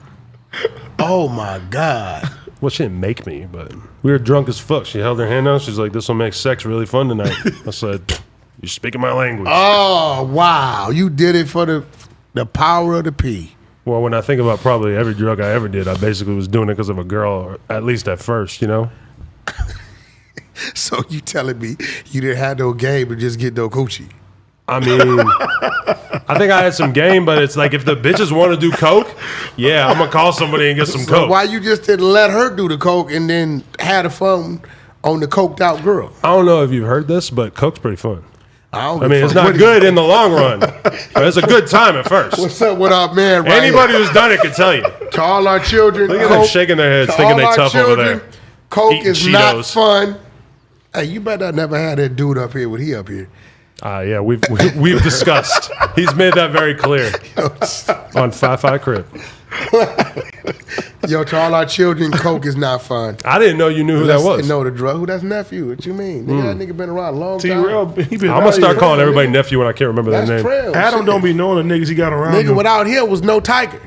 Oh my God. Well, she didn't make me, but we were drunk as fuck. She held her hand out. She's like, "This will make sex really fun tonight." I said, "You're speaking my language." Oh wow. You did it for the power of the P. Well, when I think about probably every drug I ever did, I basically was doing it because of a girl, or at least at first, you know? So you telling me you didn't have no game to just get no coochie? I mean, I think I had some game, but it's like if the bitches want to do coke, yeah, I'm going to call somebody and get some So coke. why you just didn't let her do the coke and then had a fun on the coked out girl? I don't know if you've heard this, but coke's pretty fun. I I mean, it's not good in the long run, but it's a good time at first. What's up with our man right Anybody here? who's done it can tell you. To all our children, Look at them shaking their heads, to thinking all they our tough over children, there. Coke Eating is not Cheetos. fun. Hey, you better never had that dude up here with he up here. Yeah, we've discussed. He's made that very clear on Fi-Fi Crib. Yo, to all our children, Coke is not fun. I didn't know you knew who that was. No, the drug. Who that's nephew? What you mean? Nigga, that nigga been around a long time. T-Rail, he been I'm out gonna start here. calling everybody nephew when I can't remember their That's name. trail. Adam Shit. don't be knowing the niggas he got around Nigga, him. without here was no Tiger.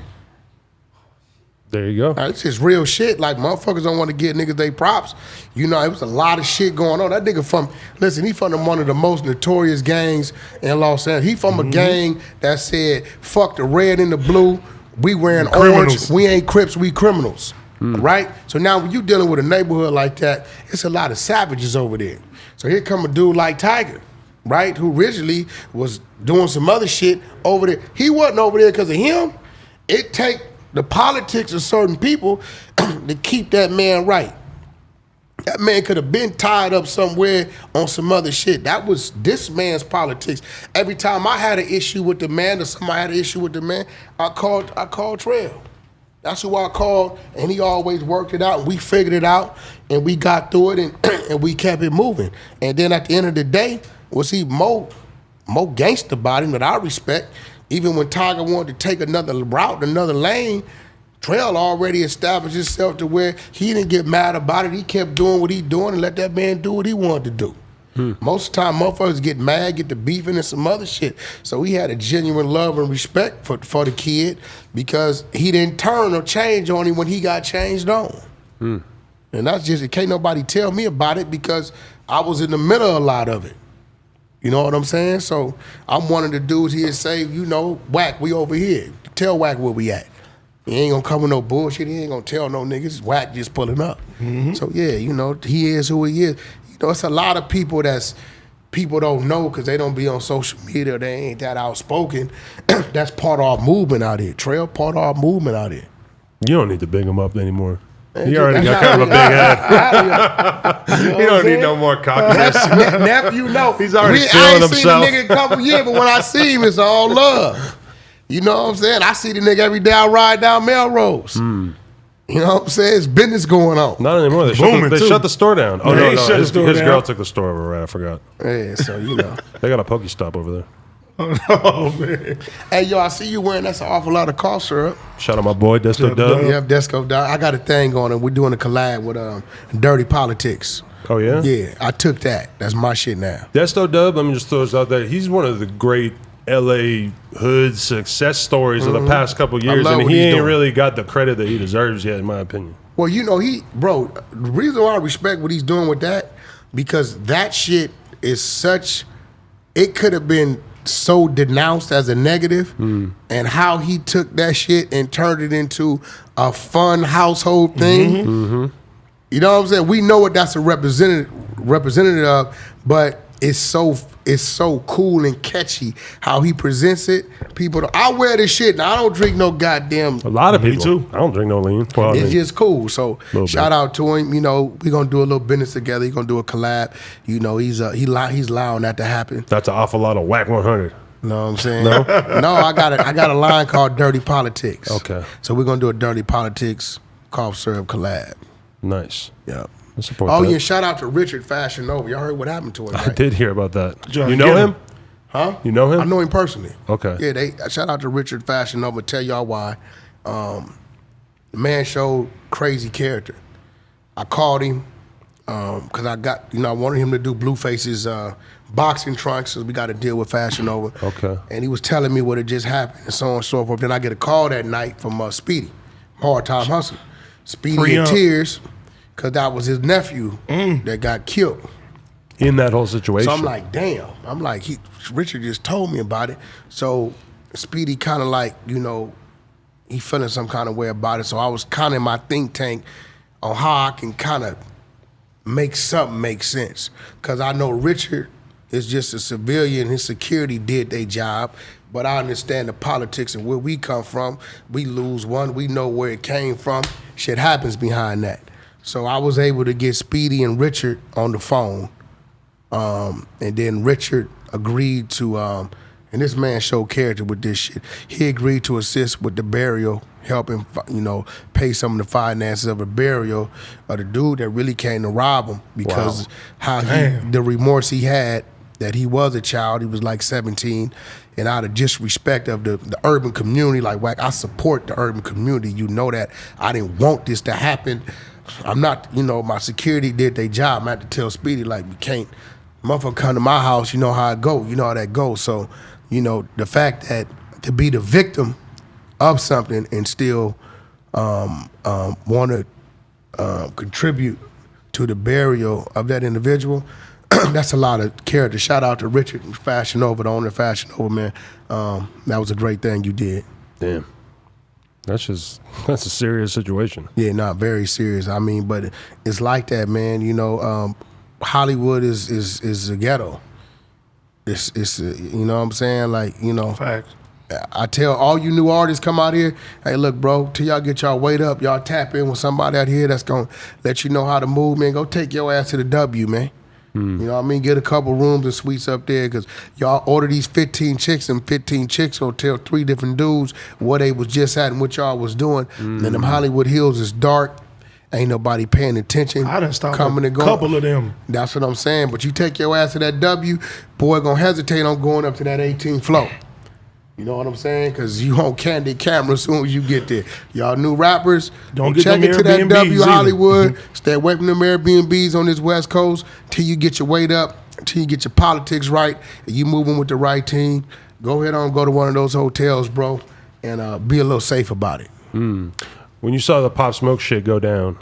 There you go. It's just real shit. Like, motherfuckers don't want to give niggas they props. You know, it was a lot of shit going on. That nigga he from one of the most notorious gangs in Los Angeles. He from a gang that said, fuck the red and the blue. We wearing orange. Criminals. We ain't Crips, we criminals. Right? So now when you dealing with a neighborhood like that, it's a lot of savages over there. So here come a dude like Tiger, right? Who originally was doing some other shit over there. He wasn't over there because of him. It take the politics of certain people to keep that man right. That man could have been tied up somewhere on some other shit. That was this man's politics. Every time I had an issue with the man or somebody had an issue with the man, I called Trail. That's who I called, and he always worked it out, and we figured it out, and we got through it, and we kept it moving. And then at the end of the day, was he more gangster about him that I respect. Even when Tiger wanted to take another route, another lane, Trail already established himself to where he didn't get mad about it. He kept doing what he doing and let that man do what he wanted to do. Most of the time, motherfuckers get mad, get to beefing and some other shit. So he had a genuine love and respect for the kid because he didn't turn or change on him when he got changed on. And that's just, can't nobody tell me about it because I was in the middle of a lot of it. You know what I'm saying? So I'm one of the dudes here say, you know, Wack, we over here. Tell Wack where we at. He ain't gonna come with no bullshit. He ain't gonna tell no niggas. Wack just pulling up. So yeah, you know, he is who he is. You know, it's a lot of people people don't know because they don't be on social media. They ain't that outspoken. That's part of our movement out here. Trail, part of our movement out here. You don't need to big him up anymore. Man, He already got kind of a big head. He don't need no more cockiness. Nephew, no. He's already I feeling ain't himself. seen the nigga in a couple years, but when I see him, it's all love. You know what I'm saying? I see the nigga every day I ride down Melrose. You know what I'm saying? It's business going on. Not anymore. They Booming, too. shut the store down. Oh, Yeah, no, they no. shut the His store down. girl took the store over, right? I forgot. Yeah, so you know. They got a Pokestop over there. Oh, man. Hey, yo, I see you wearing that's an awful lot of cough syrup. Shout out my boy, Desto Dub. Yeah, Desco. I got a thing going and we're doing a collab with Dirty Politics. Oh, yeah? Yeah, I took that. That's my shit now. Desto Dub, let me just throw this out there. He's one of the great LA hood success stories of the past couple years, love and what he he's ain't doing. really got the credit that he deserves yet, in my opinion. Well, you know, the reason why I respect what he's doing with that, because that shit is such, it could have been so denounced as a negative, and how he took that shit and turned it into a fun household thing. You know what I'm saying? We know what that's a representative of, but it's so cool and catchy how he presents it. I wear this shit, and I don't drink no goddamn. A lot of Me people. too. I don't drink no lean. Well, It's just cool. So Little shout bit. out to him. You know, we're gonna do a little business together. He's gonna do a collab. You know, he's allowing that to happen. that's an awful lot of Wack100. You know what I'm saying? No, I got a line called Dirty Politics. Okay. So we're gonna do a Dirty Politics cough syrup collab. Nice. Yeah. I support Oh that. yeah, shout out to Richard Fashion Nova. Y'all heard what happened to him, I right? did hear about that. Yeah, You know get him? him. Huh? You know him? I know him personally. Okay. Yeah, shout out to Richard Fashion Nova. Tell y'all why. The man showed crazy character. I called him because I wanted him to do Blueface's boxing trunks, so we got to deal with Fashion Nova. Okay. And he was telling me what had just happened and so on and so forth. Then I get a call that night from Speedy, Hard Time Hustle. Speedy in Pre-up. tears because that was his nephew that got killed. In that whole situation. So I'm like, damn. I'm like, Richard just told me about it. So Speedy kind of like, you know, he feeling some kind of way about it. So I was kind of in my think tank on how I can kind of make something make sense. Because I know Richard is just a civilian. His security did their job. But I understand the politics and where we come from. We lose one. We know where it came from. Shit happens behind that. So I was able to get Speedy and Richard on the phone. And then Richard agreed to, and this man showed character with this shit. He agreed to assist with the burial, helping, pay some of the finances of the burial of the dude that really came to rob him because the remorse he had that he was a child. He was like 17, and out of disrespect of the urban community, like Wack, I support the urban community. You know that. I didn't want this to happen. I'm not, my security did their job. I had to tell Speedy, like, we can't. Motherfucker come to my house, you know how it go. You know how that goes. So, the fact that to be the victim of something and still want to contribute to the burial of that individual, that's a lot of character. Shout out to Richard Fashion Nova, the owner of Fashion Nova, man. That was a great thing you did. Damn. That's a serious situation. Yeah, not very serious. I mean, but it's like that, man. Hollywood is a ghetto. It's you know what I'm saying? Like, Facts. I tell all you new artists come out here, hey, look, bro, till y'all get y'all weight up, y'all tap in with somebody out here that's gonna let you know how to move, man. Go take your ass to the W, man. You know what I mean? Get a couple rooms and suites up there because y'all order these 15 chicks and 15 chicks will tell 3 different dudes what they was just at and what y'all was doing. And them Hollywood Hills is dark. Ain't nobody paying attention. I done stopped coming a and going. couple of them. That's what I'm saying. But you take your ass to that W, boy gonna hesitate on going up to that 18th floor. You know what I'm saying? Because you on candid camera as soon as you get there. Y'all new rappers, Don't get check them it to that Airbnbs W either. Hollywood. Stay away from them Airbnbs on this West Coast till you get your weight up, till you get your politics right, and you moving with the right team. Go ahead on, go to one of those hotels, bro, and be a little safe about it. When you saw the Pop Smoke shit go down,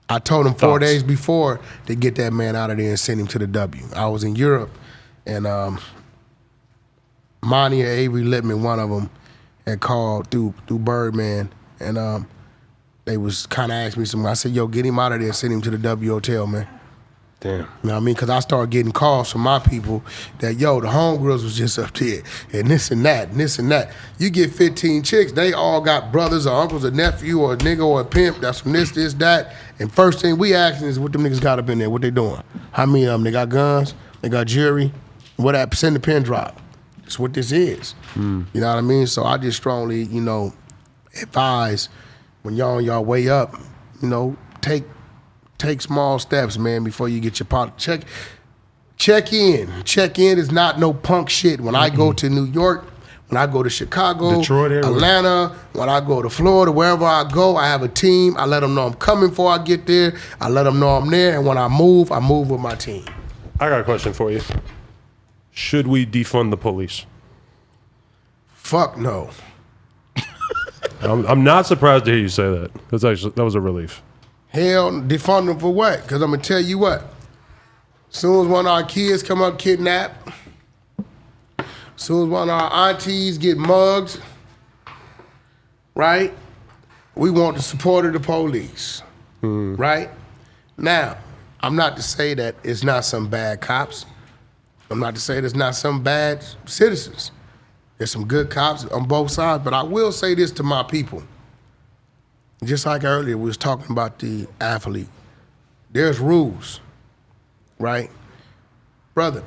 I told him 4 Thoughts? days before to get that man out of there and send him to the W. I was in Europe, and Monty and Avery Littman, one of them, had called through Birdman, and they was kind of asking me something. I said, yo, get him out of there and send him to the W Hotel, man. damn. You know what I mean? Because I started getting calls from my people that, yo, the homegirls was just up there, and this and that, and this and that. You get 15 chicks, they all got brothers or uncles or nephew or a nigga or a pimp that's from this, that. And first thing we asking is what them niggas got up in there, what they doing? How many of them? They got guns, they got jewelry, what that send the pin drop. That's what this is. You know what I mean? So I just strongly, advise when y'all on y'all way up, take small steps, man, before you get your pot. Check in. Check in is not no punk shit. When I go to New York, when I go to Chicago, Detroit area. Atlanta, when I go to Florida, wherever I go, I have a team. I let them know I'm coming before I get there. I let them know I'm there. And when I move with my team. I got a question for you. Should we defund the police? Fuck no. I'm not surprised to hear you say that. That was a relief. Hell, defund them for what? Because I'm going to tell you what. As soon as one of our kids come up kidnapped, as soon as one of our aunties get mugged, right? We want the support of the police, right? Now, I'm not to say that it's not some bad cops. I'm not to say there's not some bad citizens. There's some good cops on both sides, but I will say this to my people. Just like earlier, we was talking about the athlete. There's rules, right? Brother,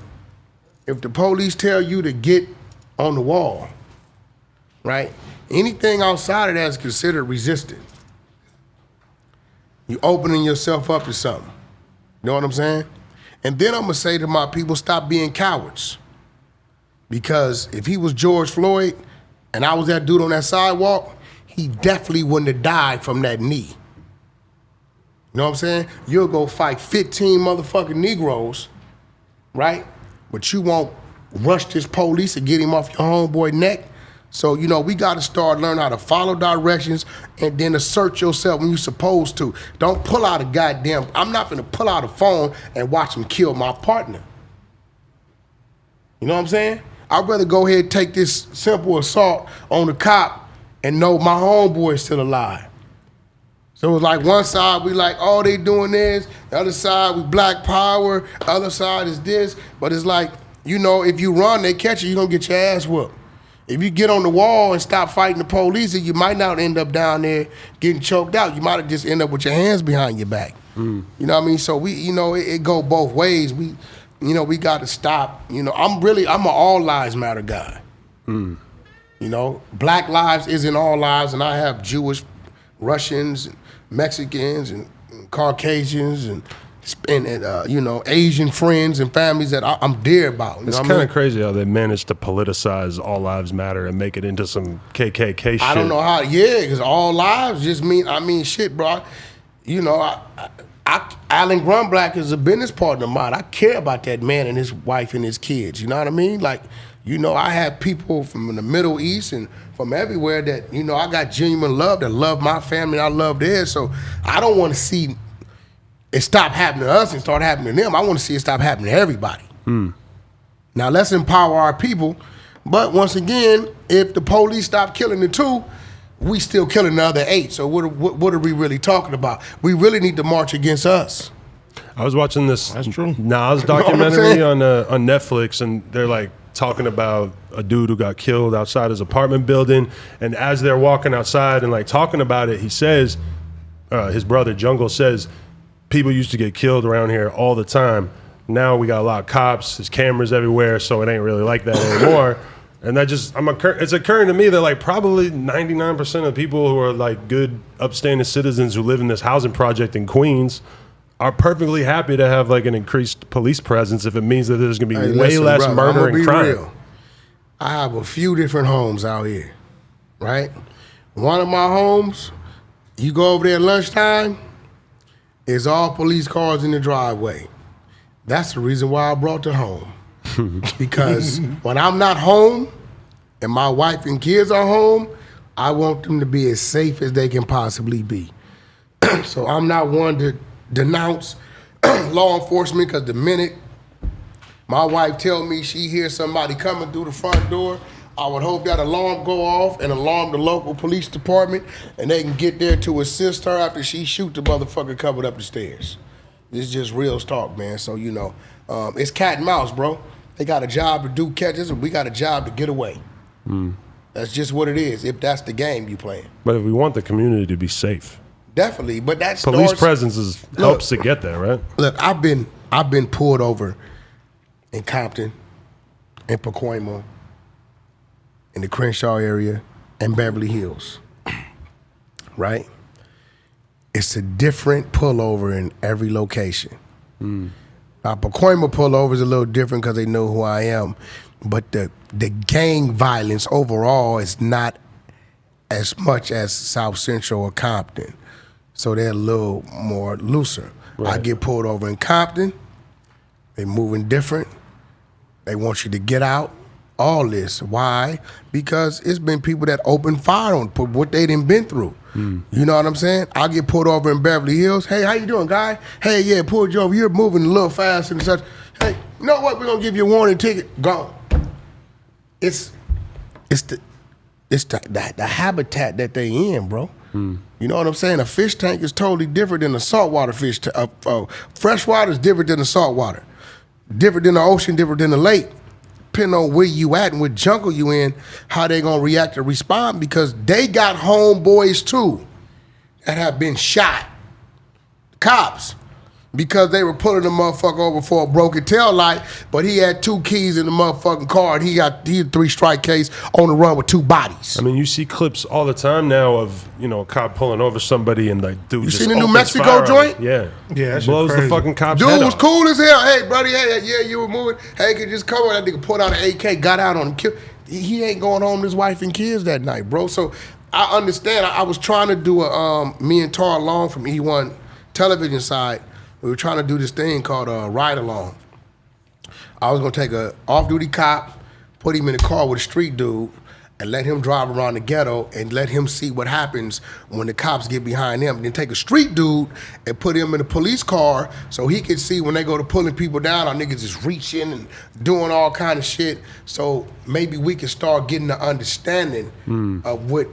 if the police tell you to get on the wall, right? Anything outside of that is considered resisting. You opening yourself up to something. You know what I'm saying? And then I'm gonna say to my people, stop being cowards. Because if he was George Floyd and I was that dude on that sidewalk, he definitely wouldn't have died from that knee. You know what I'm saying? You'll go fight 15 motherfucking Negroes, right? But you won't rush this police and get him off your homeboy neck. So, you know, we got to start learning how to follow directions and then assert yourself when you're supposed to. Don't pull out a goddamn, I'm not going to pull out a phone and watch him kill my partner. You know what I'm saying? I'd rather go ahead and take this simple assault on the cop and know my homeboy is still alive. So it's like one side we like, oh, they doing this. The other side we black power. Other side is this. But it's like, you know, if you run, they catch you, you're going to get your ass whooped. If you get on the wall and stop fighting the police, you might not end up down there getting choked out. You might have just end up with your hands behind your back. You know what I mean? So we, you know, it go both ways. We, you know, we got to stop. You know, I'm an all lives matter guy. You know, black lives isn't all lives, and I have Jewish, Russians, and Mexicans, and Caucasians, and you know, Asian friends and families that I'm dear about. You it's kind of crazy how they managed to politicize All Lives Matter and make it into some KKK shit. I don't know how. Yeah, because all lives just mean. I mean, shit, bro. You know, Alan Grunblatt is a business partner of mine. I care about that man and his wife and his kids. You know what I mean? Like, you know, I have people from the Middle East and from everywhere that, you know, I got genuine love that love my family. I love theirs. So I don't want to see it stop happening to us and start happening to them. I want to see it stop happening to everybody. Now let's empower our people. But once again, if the police stop killing the 2, we still killing the other 8. So what are we really talking about? We really need to march against us. I was watching this That's true. Nas documentary on Netflix, and they're like talking about a dude who got killed outside his apartment building. And as they're walking outside and like talking about it, he says, his brother Jungle says, people used to get killed around here all the time. Now we got a lot of cops, there's cameras everywhere, so it ain't really like that anymore. And that just, it's occurring to me that like probably 99% of people who are like good, upstanding citizens who live in this housing project in Queens are perfectly happy to have like an increased police presence if it means that there's gonna be way less brother, murder and crime. Real. I have a few different homes out here, right? One of my homes, you go over there at lunchtime, it's all police cars in the driveway. That's the reason why I brought the home. Because when I'm not home and my wife and kids are home, I want them to be as safe as they can possibly be. So I'm not one to denounce law enforcement, because the minute my wife tell me she hears somebody coming through the front door, I would hope that alarm go off and alarm the local police department, and they can get there to assist her after she shoot the motherfucker covered up the stairs. This is just real talk, man. So, you know, it's cat and mouse, bro. They got a job to do catches, and we got a job to get away. That's just what it is, if that's the game you playing. But if we want the community to be safe, definitely. But that's police presence helps to get there, right? Look, I've been pulled over in Compton, in Pacoima, in the Crenshaw area, and Beverly Hills, right? It's a different pullover in every location. Now, Pacoima pullover is a little different because they know who I am, but the gang violence overall is not as much as South Central or Compton. So they're a little more looser. Right. I get pulled over in Compton, they moving different, they want you to get out. All this. Why? Because it's been people that open fire on what they done been through. You know what I'm saying? I get pulled over in Beverly Hills. Hey, how you doing, guy? Hey, yeah, pulled you over. You're moving a little fast and such. Hey, you know what? We're gonna give you a warning ticket. Gone. It's the habitat that they in, bro. You know what I'm saying? A fish tank is totally different than a saltwater fish. Fresh water is different than the saltwater. Different than the ocean, different than the lake. Depending on where you at and what jungle you in, how they gonna react or respond, because they got homeboys too that have been shot. Cops. Because they were pulling the motherfucker over for a broken tail light, but he had 2 keys in the motherfucking car, and he had 3 strike case on the run with 2 bodies. I mean, you see clips all the time now of, a cop pulling over somebody and like, dude, you just seen the New opens Mexico fire joint? Yeah. Yeah, that blows shit the crazy. fucking cop's Dude head was off. cool as hell. Hey, buddy, yeah, you were moving. Hey, could just come on. That nigga pulled out an AK, got out on him. He ain't going home with his wife and kids that night, bro. So I understand. I was trying to do me and Tar Long from E1 television side. We were trying to do this thing called a ride along. I was gonna take a off-duty cop, put him in a car with a street dude, and let him drive around the ghetto and let him see what happens when the cops get behind him. And then take a street dude and put him in a police car so he could see when they go to pulling people down, our niggas is reaching and doing all kind of shit. So maybe we can start getting the understanding of what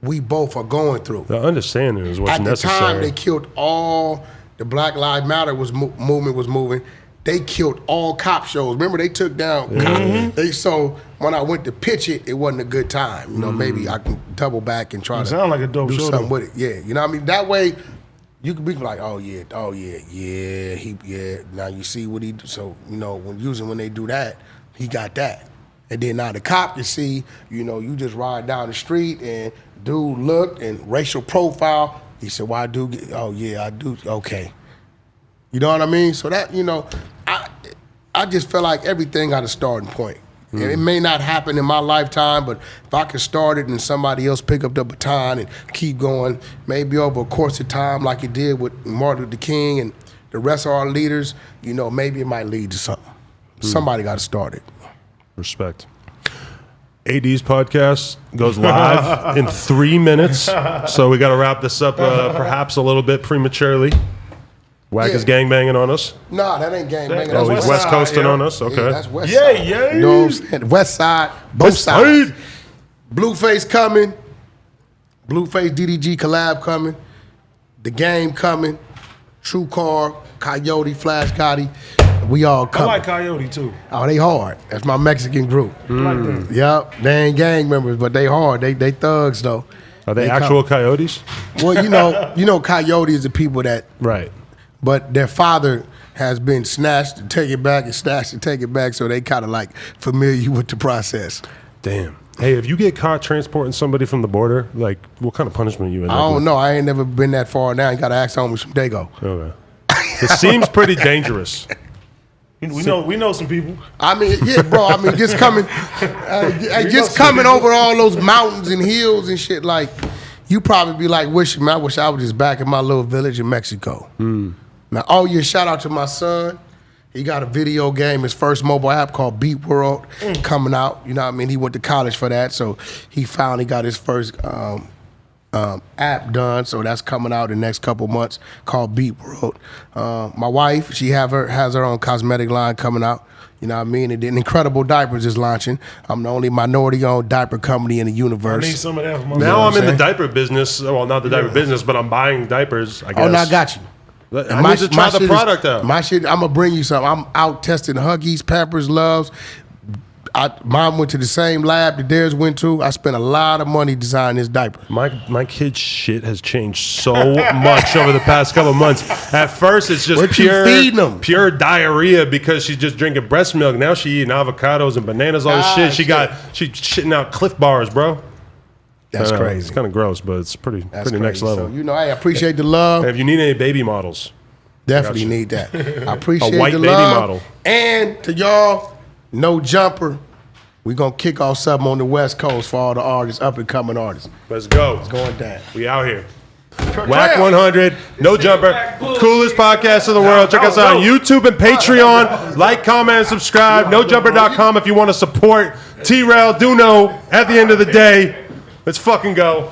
we both are going through. The understanding is what's necessary. At the time, they killed all, the Black Lives Matter movement was moving. They killed all cop shows. Remember, they took down cops. So when I went to pitch it, it wasn't a good time. You know, maybe I can double back and try to sound like a dope do show, something though. with it. Yeah, you know what I mean? That way, you could be like, Now you see what he do. So, when they do that, he got that. And then now the cop can see, you just ride down the street and dude looked and racial profile. He said, well, I do get, I do, okay. You know what I mean? So that, I just feel like everything got a starting point. And it may not happen in my lifetime, but if I can start it and somebody else pick up the baton and keep going, maybe over a course of time like it did with Martin Luther King and the rest of our leaders, maybe it might lead to something. Somebody got to start it. Respect. AD's podcast goes live in 3 minutes, so we got to wrap this up perhaps a little bit prematurely. Wack is gangbanging on us. Nah, that ain't gangbanging. Oh, That's he's West Coasting on us? Okay. Yeah, that's West Side. Yeah. You know what I'm saying? West Side, both sides. Blueface coming. Blueface DDG collab coming. The Game coming. True Car, Coyote, Flash Gotti. We all I coming. like Coyote too. Oh, they hard. That's my Mexican group. I like them. Yep, they ain't gang members, but they hard. They thugs though. Are they actual coyotes? Well, Coyote is the people that, Right. but their father has been snatched and take it back and snatched and take it back, so they kind of like familiar with the process. Damn. Hey, if you get caught transporting somebody from the border, like, what kind of punishment you in? I don't know. I ain't never been that far now. You got to ask homies from Dago. Okay. It seems pretty dangerous. We know some people. I mean, yeah, bro. I mean, just coming, coming over all those mountains and hills and shit. Like, you probably be like, wishing, man, I wish I was just back in my little village in Mexico. Now, shout out to my son. He got a video game, his first mobile app called Beat World coming out. You know what I mean? He went to college for that, so he finally got his first app done. So that's coming out in the next couple months called Beat World. My wife, she has her own cosmetic line coming out. You know what I mean? And then Incredible Diapers is launching. I'm the only minority-owned diaper company in the universe. I need some of that for my Now I'm in the saying? diaper business. Well, not the diaper business, but I'm buying diapers, I guess. Oh, no, I got you. I need to try the product out. My shit, I'm going to bring you something. I'm out testing Huggies, Pampers, Loves. Mom went to the same lab that theirs went to. I spent a lot of money designing this diaper. My kid's shit has changed so much over the past couple of months. At first, it's just What you feeding them? pure diarrhea because she's just drinking breast milk. Now she eating avocados and bananas, all this shit. She's shitting out Cliff Bars, bro. That's crazy. It's kind of gross, but it's pretty That's next crazy. level. So, I appreciate the love. And if you need any baby models, Definitely need that. I appreciate A white the baby love. model. And to y'all, No Jumper. We're going to kick off something on the West Coast for all the artists, up-and-coming artists. let's go. It's going down. We out here. Wack100, No Jumper, coolest podcast in the world. Check us out on YouTube and Patreon. Like, comment, and subscribe. NoJumper.com if you want to support T-Rail. Do know, at the end of the day, let's fucking go.